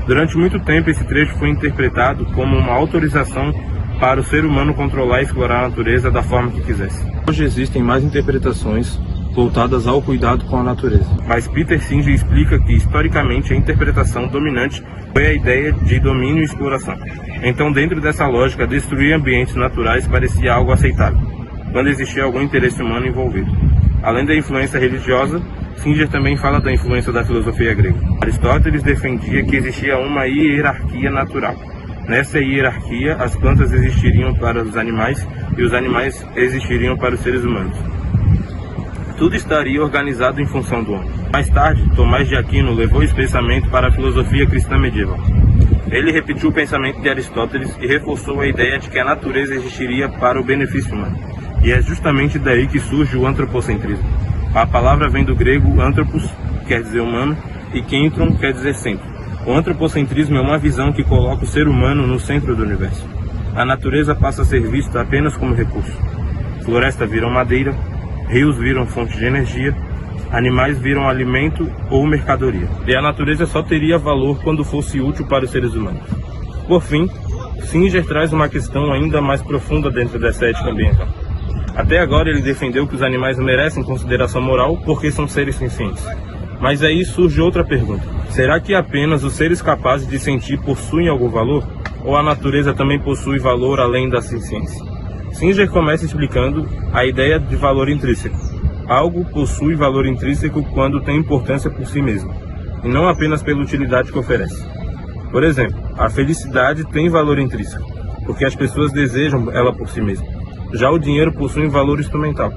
Durante muito tempo, esse trecho foi interpretado como uma autorização para o ser humano controlar e explorar a natureza da forma que quisesse. Hoje existem mais interpretações voltadas ao cuidado com a natureza. Mas Peter Singer explica que, historicamente, a interpretação dominante foi a ideia de domínio e exploração. Então, dentro dessa lógica, destruir ambientes naturais parecia algo aceitável, quando existia algum interesse humano envolvido. Além da influência religiosa, Singer também fala da influência da filosofia grega. Aristóteles defendia que existia uma hierarquia natural. Nessa hierarquia, as plantas existiriam para os animais e os animais existiriam para os seres humanos. Tudo estaria organizado em função do homem. Mais tarde, Tomás de Aquino levou esse pensamento para a filosofia cristã medieval. Ele repetiu o pensamento de Aristóteles e reforçou a ideia de que a natureza existiria para o benefício humano. E é justamente daí que surge o antropocentrismo. A palavra vem do grego anthropos, que quer dizer humano, e kentron, quer dizer centro. O antropocentrismo é uma visão que coloca o ser humano no centro do universo. A natureza passa a ser vista apenas como recurso. Floresta vira madeira, rios viram fonte de energia, Animais viram alimento ou mercadoria. E a natureza só teria valor quando fosse útil para os seres humanos. Por fim, Singer traz uma questão ainda mais profunda dentro dessa ética ambiental. Até agora ele defendeu que os animais merecem consideração moral porque são seres sencientes. Mas aí surge outra pergunta. Será que apenas os seres capazes de sentir possuem algum valor? Ou a natureza também possui valor além da senciência? Singer começa explicando a ideia de valor intrínseco. Algo possui valor intrínseco quando tem importância por si mesmo, e não apenas pela utilidade que oferece. Por exemplo, a felicidade tem valor intrínseco, porque as pessoas desejam ela por si mesma. Já o dinheiro possui um valor instrumental,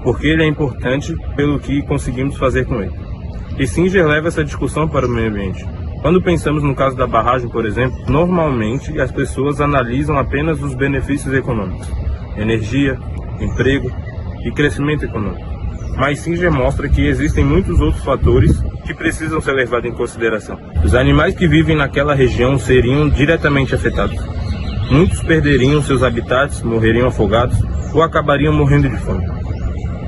porque ele é importante pelo que conseguimos fazer com ele. E Singer leva essa discussão para o meio ambiente. Quando pensamos no caso da barragem, por exemplo, normalmente as pessoas analisam apenas os benefícios econômicos, energia, emprego e crescimento econômico. Mas Singer mostra que existem muitos outros fatores que precisam ser levados em consideração. Os animais que vivem naquela região seriam diretamente afetados. Muitos perderiam seus habitats, morreriam afogados ou acabariam morrendo de fome.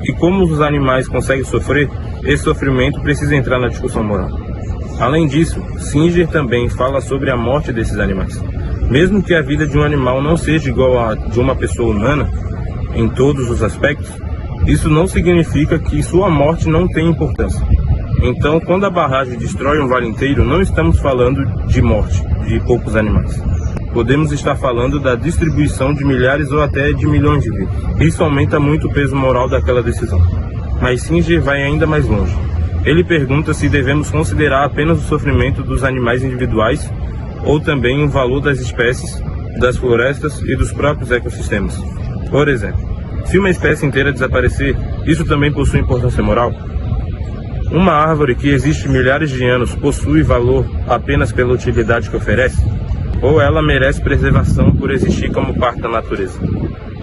E como os animais conseguem sofrer, esse sofrimento precisa entrar na discussão moral. Além disso, Singer também fala sobre a morte desses animais. Mesmo que a vida de um animal não seja igual à de uma pessoa humana, em todos os aspectos, isso não significa que sua morte não tem importância. Então, quando a barragem destrói um vale inteiro, não estamos falando de morte de poucos animais. Podemos estar falando da distribuição de milhares ou até de milhões de vidas. Isso aumenta muito o peso moral daquela decisão. Mas Singer vai ainda mais longe. Ele pergunta se devemos considerar apenas o sofrimento dos animais individuais ou também o valor das espécies, das florestas e dos próprios ecossistemas. Por exemplo, se uma espécie inteira desaparecer, isso também possui importância moral? Uma árvore que existe milhares de anos possui valor apenas pela utilidade que oferece? Ou ela merece preservação por existir como parte da natureza?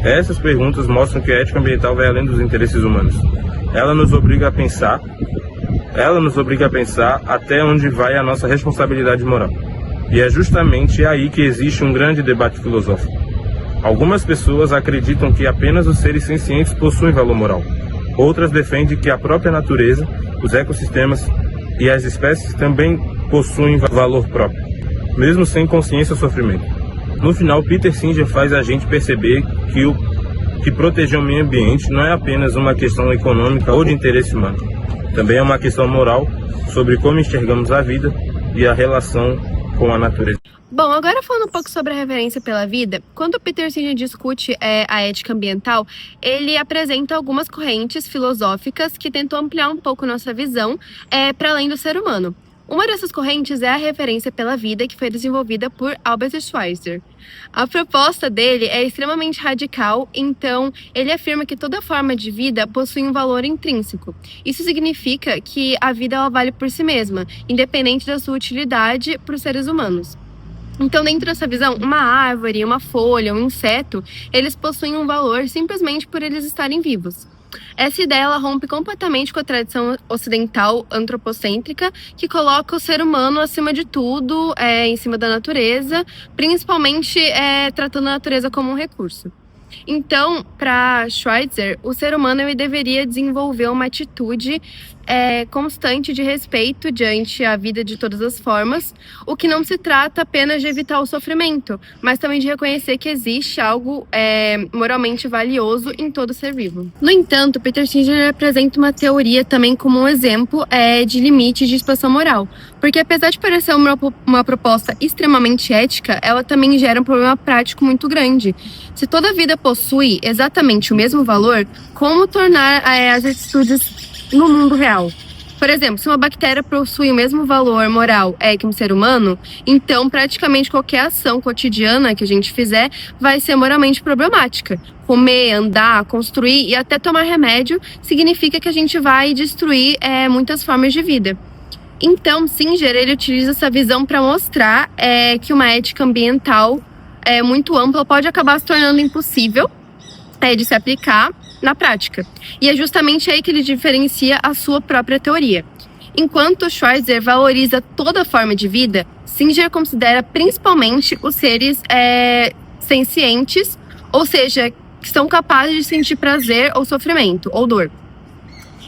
Essas perguntas mostram que a ética ambiental vai além dos interesses humanos. Ela nos obriga a pensar até onde vai a nossa responsabilidade moral. E é justamente aí que existe um grande debate filosófico. Algumas pessoas acreditam que apenas os seres sencientes possuem valor moral. Outras defendem que a própria natureza, os ecossistemas e as espécies também possuem valor próprio, mesmo sem consciência ou sofrimento. No final, Peter Singer faz a gente perceber que proteger o meio ambiente não é apenas uma questão econômica ou de interesse humano. Também é uma questão moral sobre como enxergamos a vida e a relação com a natureza. Bom, agora falando um pouco sobre a reverência pela vida, quando o Peter Singer discute a ética ambiental, ele apresenta algumas correntes filosóficas que tentam ampliar um pouco nossa visão para além do ser humano. Uma dessas correntes é a reverência pela vida, que foi desenvolvida por Albert Schweitzer. A proposta dele é extremamente radical, então ele afirma que toda forma de vida possui um valor intrínseco. Isso significa que a vida ela vale por si mesma, independente da sua utilidade para os seres humanos. Então, dentro dessa visão, uma árvore, uma folha, um inseto, eles possuem um valor simplesmente por eles estarem vivos. Essa ideia ela rompe completamente com a tradição ocidental antropocêntrica, que coloca o ser humano acima de tudo, em cima da natureza, principalmente tratando a natureza como um recurso. Então, para Schweitzer, o ser humano ele deveria desenvolver uma atitude constante de respeito diante a vida de todas as formas, o que não se trata apenas de evitar o sofrimento, mas também de reconhecer que existe algo moralmente valioso em todo ser vivo. No entanto, Peter Singer apresenta uma teoria também como um exemplo de limites de expansão moral, porque apesar de parecer uma proposta extremamente ética, ela também gera um problema prático muito grande. Se toda vida possui exatamente o mesmo valor, como tornar as atitudes no mundo real? Por exemplo, se uma bactéria possui o mesmo valor moral que um ser humano, então praticamente qualquer ação cotidiana que a gente fizer vai ser moralmente problemática. Comer, andar, construir e até tomar remédio significa que a gente vai destruir muitas formas de vida. Então, Singer ele utiliza essa visão para mostrar que uma ética ambiental muito ampla pode acabar se tornando impossível de se aplicar na prática. E é justamente aí que ele diferencia a sua própria teoria. Enquanto Schweitzer valoriza toda forma de vida, Singer considera principalmente os seres sencientes, ou seja, que são capazes de sentir prazer ou sofrimento, ou dor.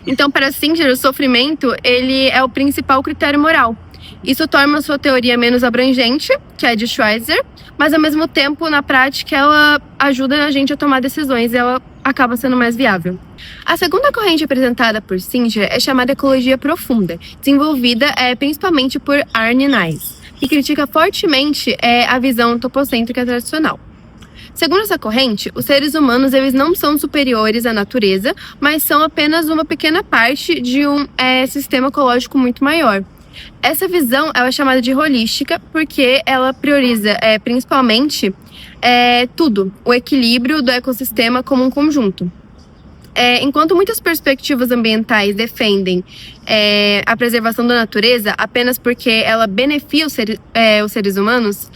Então, para Singer, o sofrimento ele é o principal critério moral. Isso torna sua teoria menos abrangente, que é a de Schweitzer, mas ao mesmo tempo, na prática, ela ajuda a gente a tomar decisões e ela acaba sendo mais viável. A segunda corrente apresentada por Singer é chamada ecologia profunda, desenvolvida principalmente por Arne Naess, que critica fortemente a visão antropocêntrica tradicional. Segundo essa corrente, os seres humanos eles não são superiores à natureza, mas são apenas uma pequena parte de um sistema ecológico muito maior. Essa visão ela é chamada de holística porque ela prioriza principalmente tudo, o equilíbrio do ecossistema como um conjunto. Enquanto muitas perspectivas ambientais defendem a preservação da natureza apenas porque ela beneficia os seres humanos,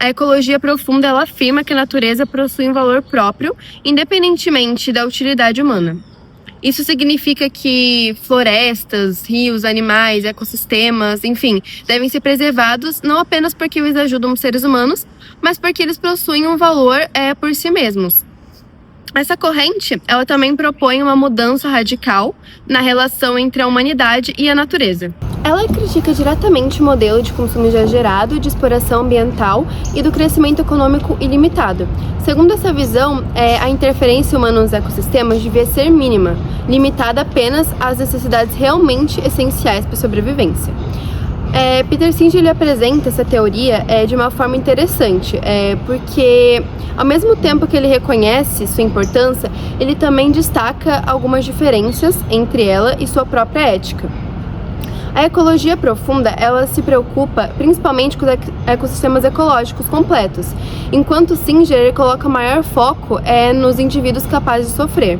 a ecologia profunda ela afirma que a natureza possui um valor próprio, independentemente da utilidade humana. Isso significa que florestas, rios, animais, ecossistemas, enfim, devem ser preservados não apenas porque eles ajudam os seres humanos, mas porque eles possuem um valor por si mesmos. Essa corrente, ela também propõe uma mudança radical na relação entre a humanidade e a natureza. Ela critica diretamente o modelo de consumo exagerado, de exploração ambiental e do crescimento econômico ilimitado. Segundo essa visão, a interferência humana nos ecossistemas devia ser mínima, limitada apenas às necessidades realmente essenciais para a sobrevivência. Peter Singer ele apresenta essa teoria de uma forma interessante, porque ao mesmo tempo que ele reconhece sua importância, ele também destaca algumas diferenças entre ela e sua própria ética. A ecologia profunda, ela se preocupa principalmente com os ecossistemas ecológicos completos, enquanto Singer ele coloca maior foco nos indivíduos capazes de sofrer.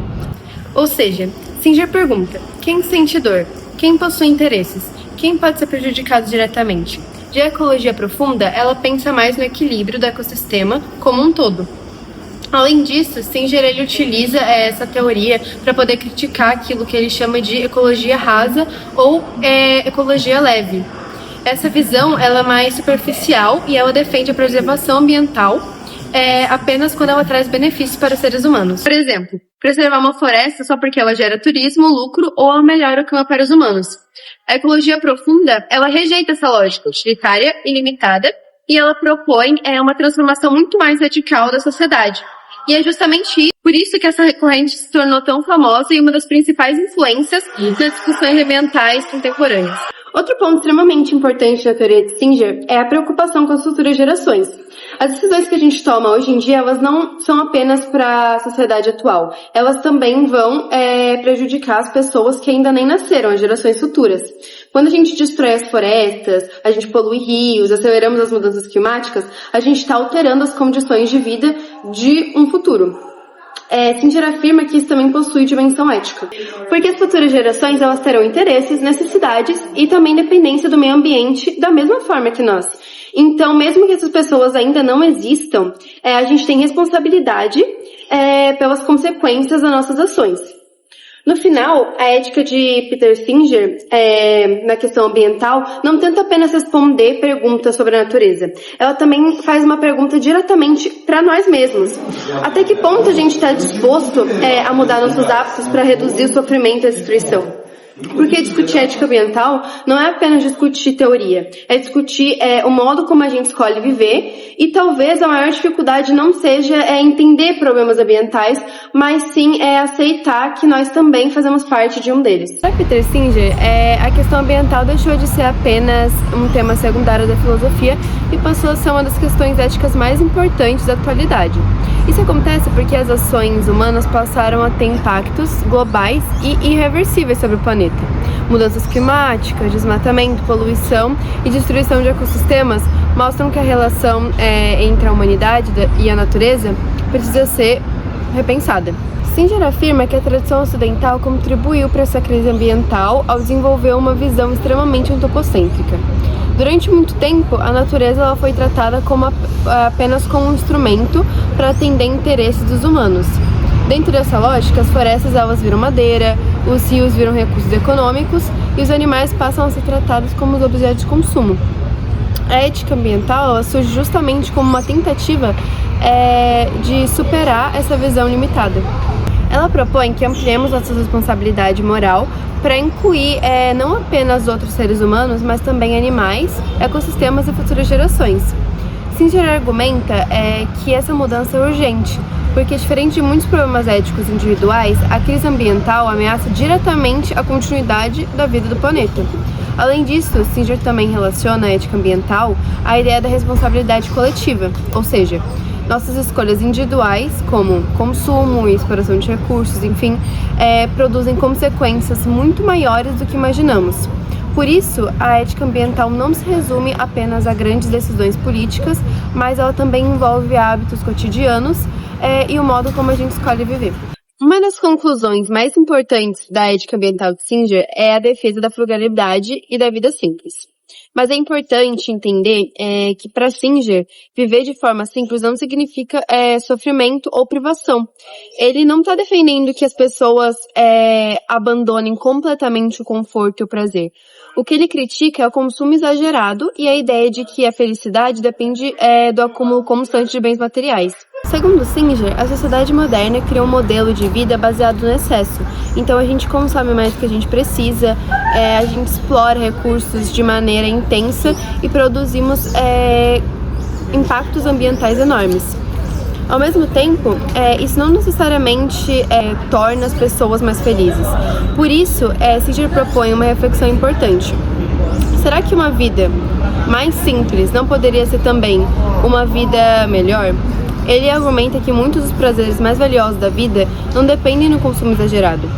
Ou seja, Singer pergunta: quem sente dor? Quem possui interesses? Quem pode ser prejudicado diretamente? Já a ecologia profunda, ela pensa mais no equilíbrio do ecossistema como um todo. Além disso, Singer ele utiliza essa teoria para poder criticar aquilo que ele chama de ecologia rasa ou ecologia leve. Essa visão ela é mais superficial e ela defende a preservação ambiental apenas quando ela traz benefícios para os seres humanos. Por exemplo, preservar uma floresta só porque ela gera turismo, lucro ou ela melhora o clima para os humanos. A ecologia profunda, ela rejeita essa lógica utilitária e limitada e ela propõe uma transformação muito mais radical da sociedade. E é justamente por isso que essa corrente se tornou tão famosa e uma das principais influências nas discussões ambientais contemporâneas. Outro ponto extremamente importante da teoria de Singer é a preocupação com as futuras gerações. As decisões que a gente toma hoje em dia, elas não são apenas para a sociedade atual. Elas também vão prejudicar as pessoas que ainda nem nasceram, as gerações futuras. Quando a gente destrói as florestas, a gente polui rios, aceleramos as mudanças climáticas, a gente está alterando as condições de vida de um futuro. Singer afirma que isso também possui dimensão ética, porque as futuras gerações elas terão interesses, necessidades e também dependência do meio ambiente da mesma forma que nós. Então, mesmo que essas pessoas ainda não existam, a gente tem responsabilidade pelas consequências das nossas ações. No final, a ética de Peter Singer, na questão ambiental, não tenta apenas responder perguntas sobre a natureza. Ela também faz uma pergunta diretamente para nós mesmos. Até que ponto a gente está disposto a mudar nossos hábitos para reduzir o sofrimento e a destruição? Porque discutir ética ambiental não é apenas discutir teoria, é discutir o modo como a gente escolhe viver e talvez a maior dificuldade não seja entender problemas ambientais, mas sim aceitar que nós também fazemos parte de um deles. Para Peter Singer, a questão ambiental deixou de ser apenas um tema secundário da filosofia e passou a ser uma das questões éticas mais importantes da atualidade. Isso acontece porque as ações humanas passaram a ter impactos globais e irreversíveis sobre o planeta. Mudanças climáticas, desmatamento, poluição e destruição de ecossistemas mostram que a relação entre a humanidade e a natureza precisa ser repensada. Singer afirma que a tradição ocidental contribuiu para essa crise ambiental ao desenvolver uma visão extremamente antropocêntrica. Durante muito tempo, a natureza ela foi tratada apenas como um instrumento para atender interesses dos humanos. Dentro dessa lógica, as florestas elas viram madeira, os rios viram recursos econômicos e os animais passam a ser tratados como os objetos de consumo. A ética ambiental ela surge justamente como uma tentativa de superar essa visão limitada. Ela propõe que ampliemos nossa responsabilidade moral para incluir não apenas outros seres humanos, mas também animais, ecossistemas e futuras gerações. Singer argumenta que essa mudança é urgente, porque diferente de muitos problemas éticos individuais, a crise ambiental ameaça diretamente a continuidade da vida do planeta. Além disso, Singer também relaciona a ética ambiental à ideia da responsabilidade coletiva, ou seja, nossas escolhas individuais, como consumo e exploração de recursos, enfim, produzem consequências muito maiores do que imaginamos. Por isso, a ética ambiental não se resume apenas a grandes decisões políticas, mas ela também envolve hábitos cotidianos e o modo como a gente escolhe viver. Uma das conclusões mais importantes da ética ambiental de Singer é a defesa da frugalidade e da vida simples. Mas é importante entender que para Singer, viver de forma simples não significa sofrimento ou privação. Ele não está defendendo que as pessoas abandonem completamente o conforto e o prazer. O que ele critica é o consumo exagerado e a ideia de que a felicidade depende do acúmulo constante de bens materiais. Segundo Singer, a sociedade moderna cria um modelo de vida baseado no excesso. Então a gente consome mais do que a gente precisa, a gente explora recursos de maneira intensa e produzimos impactos ambientais enormes. Ao mesmo tempo, isso não necessariamente torna as pessoas mais felizes. Por isso, Singer propõe uma reflexão importante. Será que uma vida mais simples não poderia ser também uma vida melhor? Ele argumenta que muitos dos prazeres mais valiosos da vida não dependem do consumo exagerado.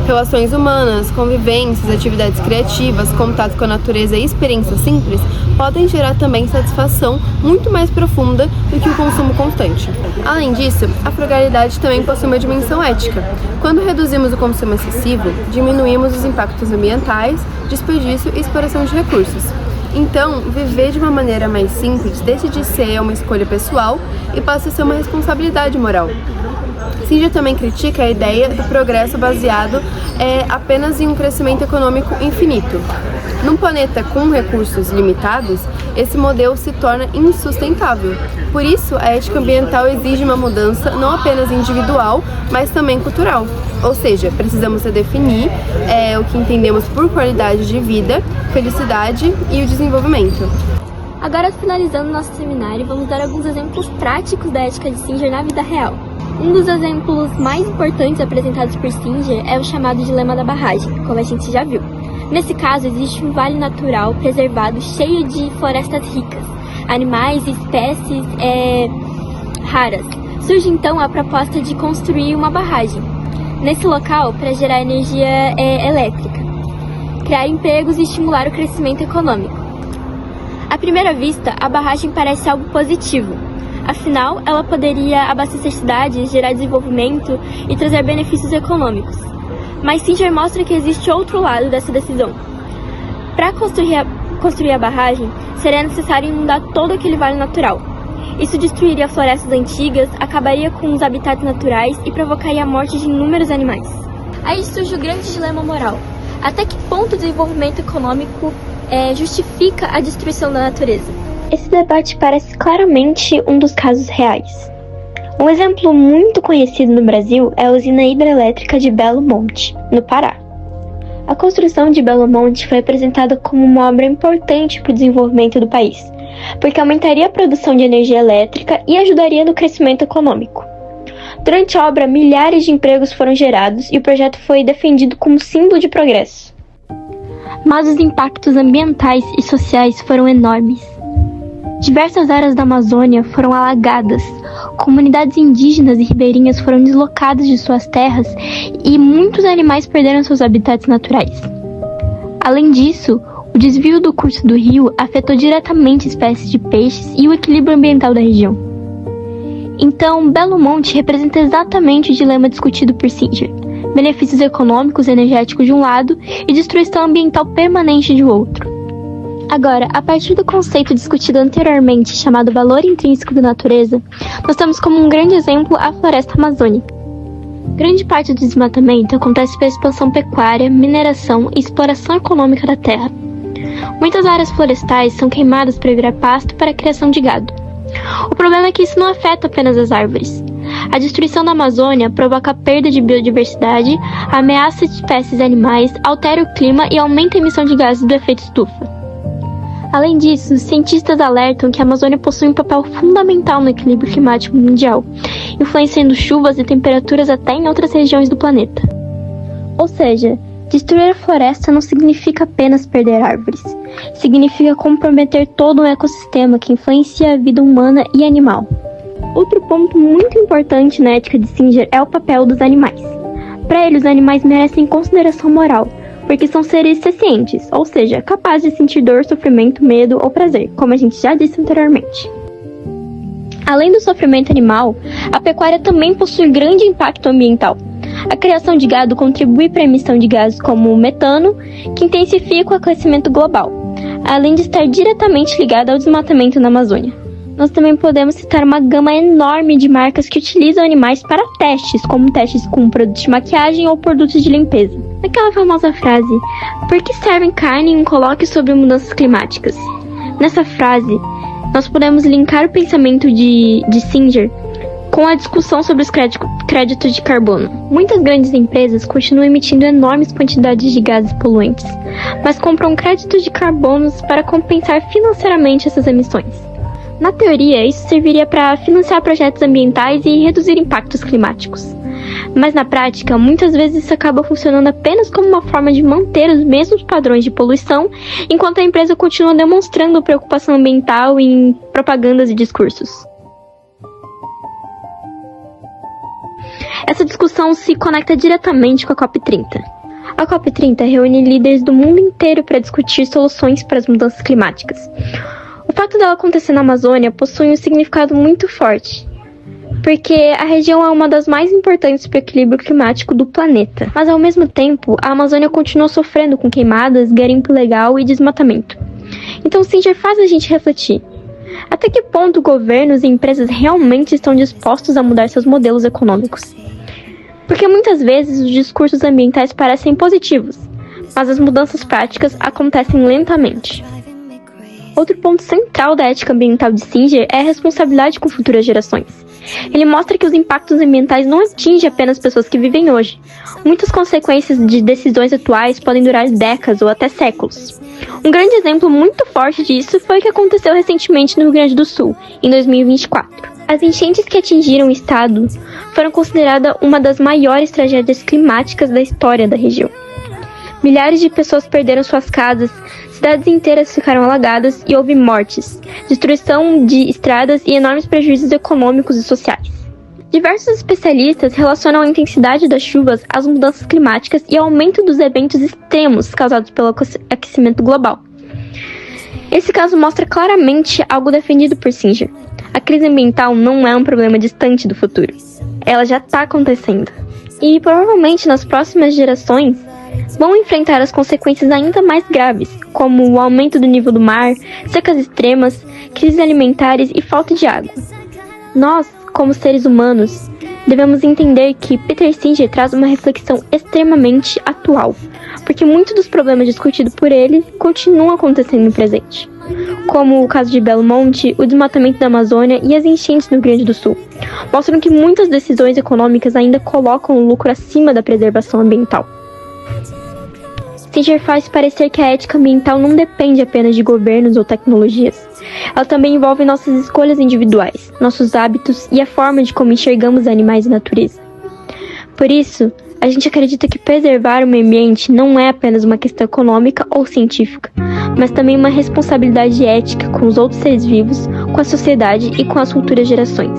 Relações humanas, convivências, atividades criativas, contato com a natureza e experiências simples podem gerar também satisfação muito mais profunda do que o consumo constante. Além disso, a frugalidade também possui uma dimensão ética. Quando reduzimos o consumo excessivo, diminuímos os impactos ambientais, desperdício e exploração de recursos. Então, viver de uma maneira mais simples deixa de ser uma escolha pessoal e passa a ser uma responsabilidade moral. Singer também critica a ideia do progresso baseado apenas em um crescimento econômico infinito. Num planeta com recursos limitados, esse modelo se torna insustentável. Por isso, a ética ambiental exige uma mudança não apenas individual, mas também cultural. Ou seja, precisamos redefinir o que entendemos por qualidade de vida, felicidade e o desenvolvimento. Agora, finalizando nosso seminário, vamos dar alguns exemplos práticos da ética de Singer na vida real. Um dos exemplos mais importantes apresentados por Singer é o chamado dilema da barragem, como a gente já viu. Nesse caso, existe um vale natural preservado cheio de florestas ricas, animais e espécies raras. Surge então a proposta de construir uma barragem nesse local para gerar energia elétrica, criar empregos e estimular o crescimento econômico. À primeira vista, a barragem parece algo positivo. Afinal, ela poderia abastecer cidades, gerar desenvolvimento e trazer benefícios econômicos. Mas Singer mostra que existe outro lado dessa decisão. Para construir a barragem, seria necessário inundar todo aquele vale natural. Isso destruiria florestas antigas, acabaria com os habitats naturais e provocaria a morte de inúmeros animais. Aí surge o grande dilema moral. Até que ponto o desenvolvimento econômico justifica a destruição da natureza? Esse debate parece claramente um dos casos reais. Um exemplo muito conhecido no Brasil é a usina hidrelétrica de Belo Monte, no Pará. A construção de Belo Monte foi apresentada como uma obra importante para o desenvolvimento do país, porque aumentaria a produção de energia elétrica e ajudaria no crescimento econômico. Durante a obra, milhares de empregos foram gerados e o projeto foi defendido como símbolo de progresso. Mas os impactos ambientais e sociais foram enormes. Diversas áreas da Amazônia foram alagadas, comunidades indígenas e ribeirinhas foram deslocadas de suas terras e muitos animais perderam seus habitats naturais. Além disso, o desvio do curso do rio afetou diretamente espécies de peixes e o equilíbrio ambiental da região. Então, Belo Monte representa exatamente o dilema discutido por Singer: benefícios econômicos e energéticos de um lado e destruição ambiental permanente de outro. Agora, a partir do conceito discutido anteriormente, chamado valor intrínseco da natureza, nós temos como um grande exemplo a floresta amazônica. Grande parte do desmatamento acontece pela expansão pecuária, mineração e exploração econômica da terra. Muitas áreas florestais são queimadas para virar pasto para a criação de gado. O problema é que isso não afeta apenas as árvores. A destruição da Amazônia provoca a perda de biodiversidade, ameaça espécies animais, altera o clima e aumenta a emissão de gases do efeito estufa. Além disso, cientistas alertam que a Amazônia possui um papel fundamental no equilíbrio climático mundial, influenciando chuvas e temperaturas até em outras regiões do planeta. Ou seja, destruir a floresta não significa apenas perder árvores, significa comprometer todo um ecossistema que influencia a vida humana e animal. Outro ponto muito importante na ética de Singer é o papel dos animais. Para ele, os animais merecem consideração moral, porque são seres sencientes, ou seja, capazes de sentir dor, sofrimento, medo ou prazer, como a gente já disse anteriormente. Além do sofrimento animal, a pecuária também possui grande impacto ambiental. A criação de gado contribui para a emissão de gases como o metano, que intensifica o aquecimento global, além de estar diretamente ligada ao desmatamento na Amazônia. Nós também podemos citar uma gama enorme de marcas que utilizam animais para testes, como testes com produtos de maquiagem ou produtos de limpeza. Aquela famosa frase, por que servem carne em um colóquio sobre mudanças climáticas? Nessa frase, nós podemos linkar o pensamento de Singer com a discussão sobre os créditos de carbono. Muitas grandes empresas continuam emitindo enormes quantidades de gases poluentes, mas compram créditos de carbono para compensar financeiramente essas emissões. Na teoria, isso serviria para financiar projetos ambientais e reduzir impactos climáticos. Mas na prática, muitas vezes isso acaba funcionando apenas como uma forma de manter os mesmos padrões de poluição, enquanto a empresa continua demonstrando preocupação ambiental em propagandas e discursos. Essa discussão se conecta diretamente com a COP30. A COP30 reúne líderes do mundo inteiro para discutir soluções para as mudanças climáticas. O fato dela acontecer na Amazônia possui um significado muito forte, porque a região é uma das mais importantes para o equilíbrio climático do planeta. Mas ao mesmo tempo, a Amazônia continua sofrendo com queimadas, garimpo ilegal e desmatamento. Então Singer faz a gente refletir. Até que ponto governos e empresas realmente estão dispostos a mudar seus modelos econômicos? Porque muitas vezes os discursos ambientais parecem positivos, mas as mudanças práticas acontecem lentamente. Outro ponto central da ética ambiental de Singer é a responsabilidade com futuras gerações. Ele mostra que os impactos ambientais não atingem apenas pessoas que vivem hoje. Muitas consequências de decisões atuais podem durar décadas ou até séculos. Um grande exemplo muito forte disso foi o que aconteceu recentemente no Rio Grande do Sul, em 2024. As enchentes que atingiram o estado foram consideradas uma das maiores tragédias climáticas da história da região. Milhares de pessoas perderam suas casas, cidades inteiras ficaram alagadas e houve mortes, destruição de estradas e enormes prejuízos econômicos e sociais. Diversos especialistas relacionam a intensidade das chuvas às mudanças climáticas e ao aumento dos eventos extremos causados pelo aquecimento global. Esse caso mostra claramente algo defendido por Singer. A crise ambiental não é um problema distante do futuro. Ela já está acontecendo. E provavelmente nas próximas gerações vão enfrentar as consequências ainda mais graves, como o aumento do nível do mar, secas extremas, crises alimentares e falta de água. Nós, como seres humanos, devemos entender que Peter Singer traz uma reflexão extremamente atual, porque muitos dos problemas discutidos por ele continuam acontecendo no presente, como o caso de Belo Monte, o desmatamento da Amazônia e as enchentes no Rio Grande do Sul, mostram que muitas decisões econômicas ainda colocam o lucro acima da preservação ambiental. Singer faz parecer que a ética ambiental não depende apenas de governos ou tecnologias. Ela também envolve nossas escolhas individuais, nossos hábitos e a forma de como enxergamos animais e natureza. Por isso, a gente acredita que preservar o meio ambiente não é apenas uma questão econômica ou científica, mas também uma responsabilidade ética com os outros seres vivos, com a sociedade e com as futuras gerações.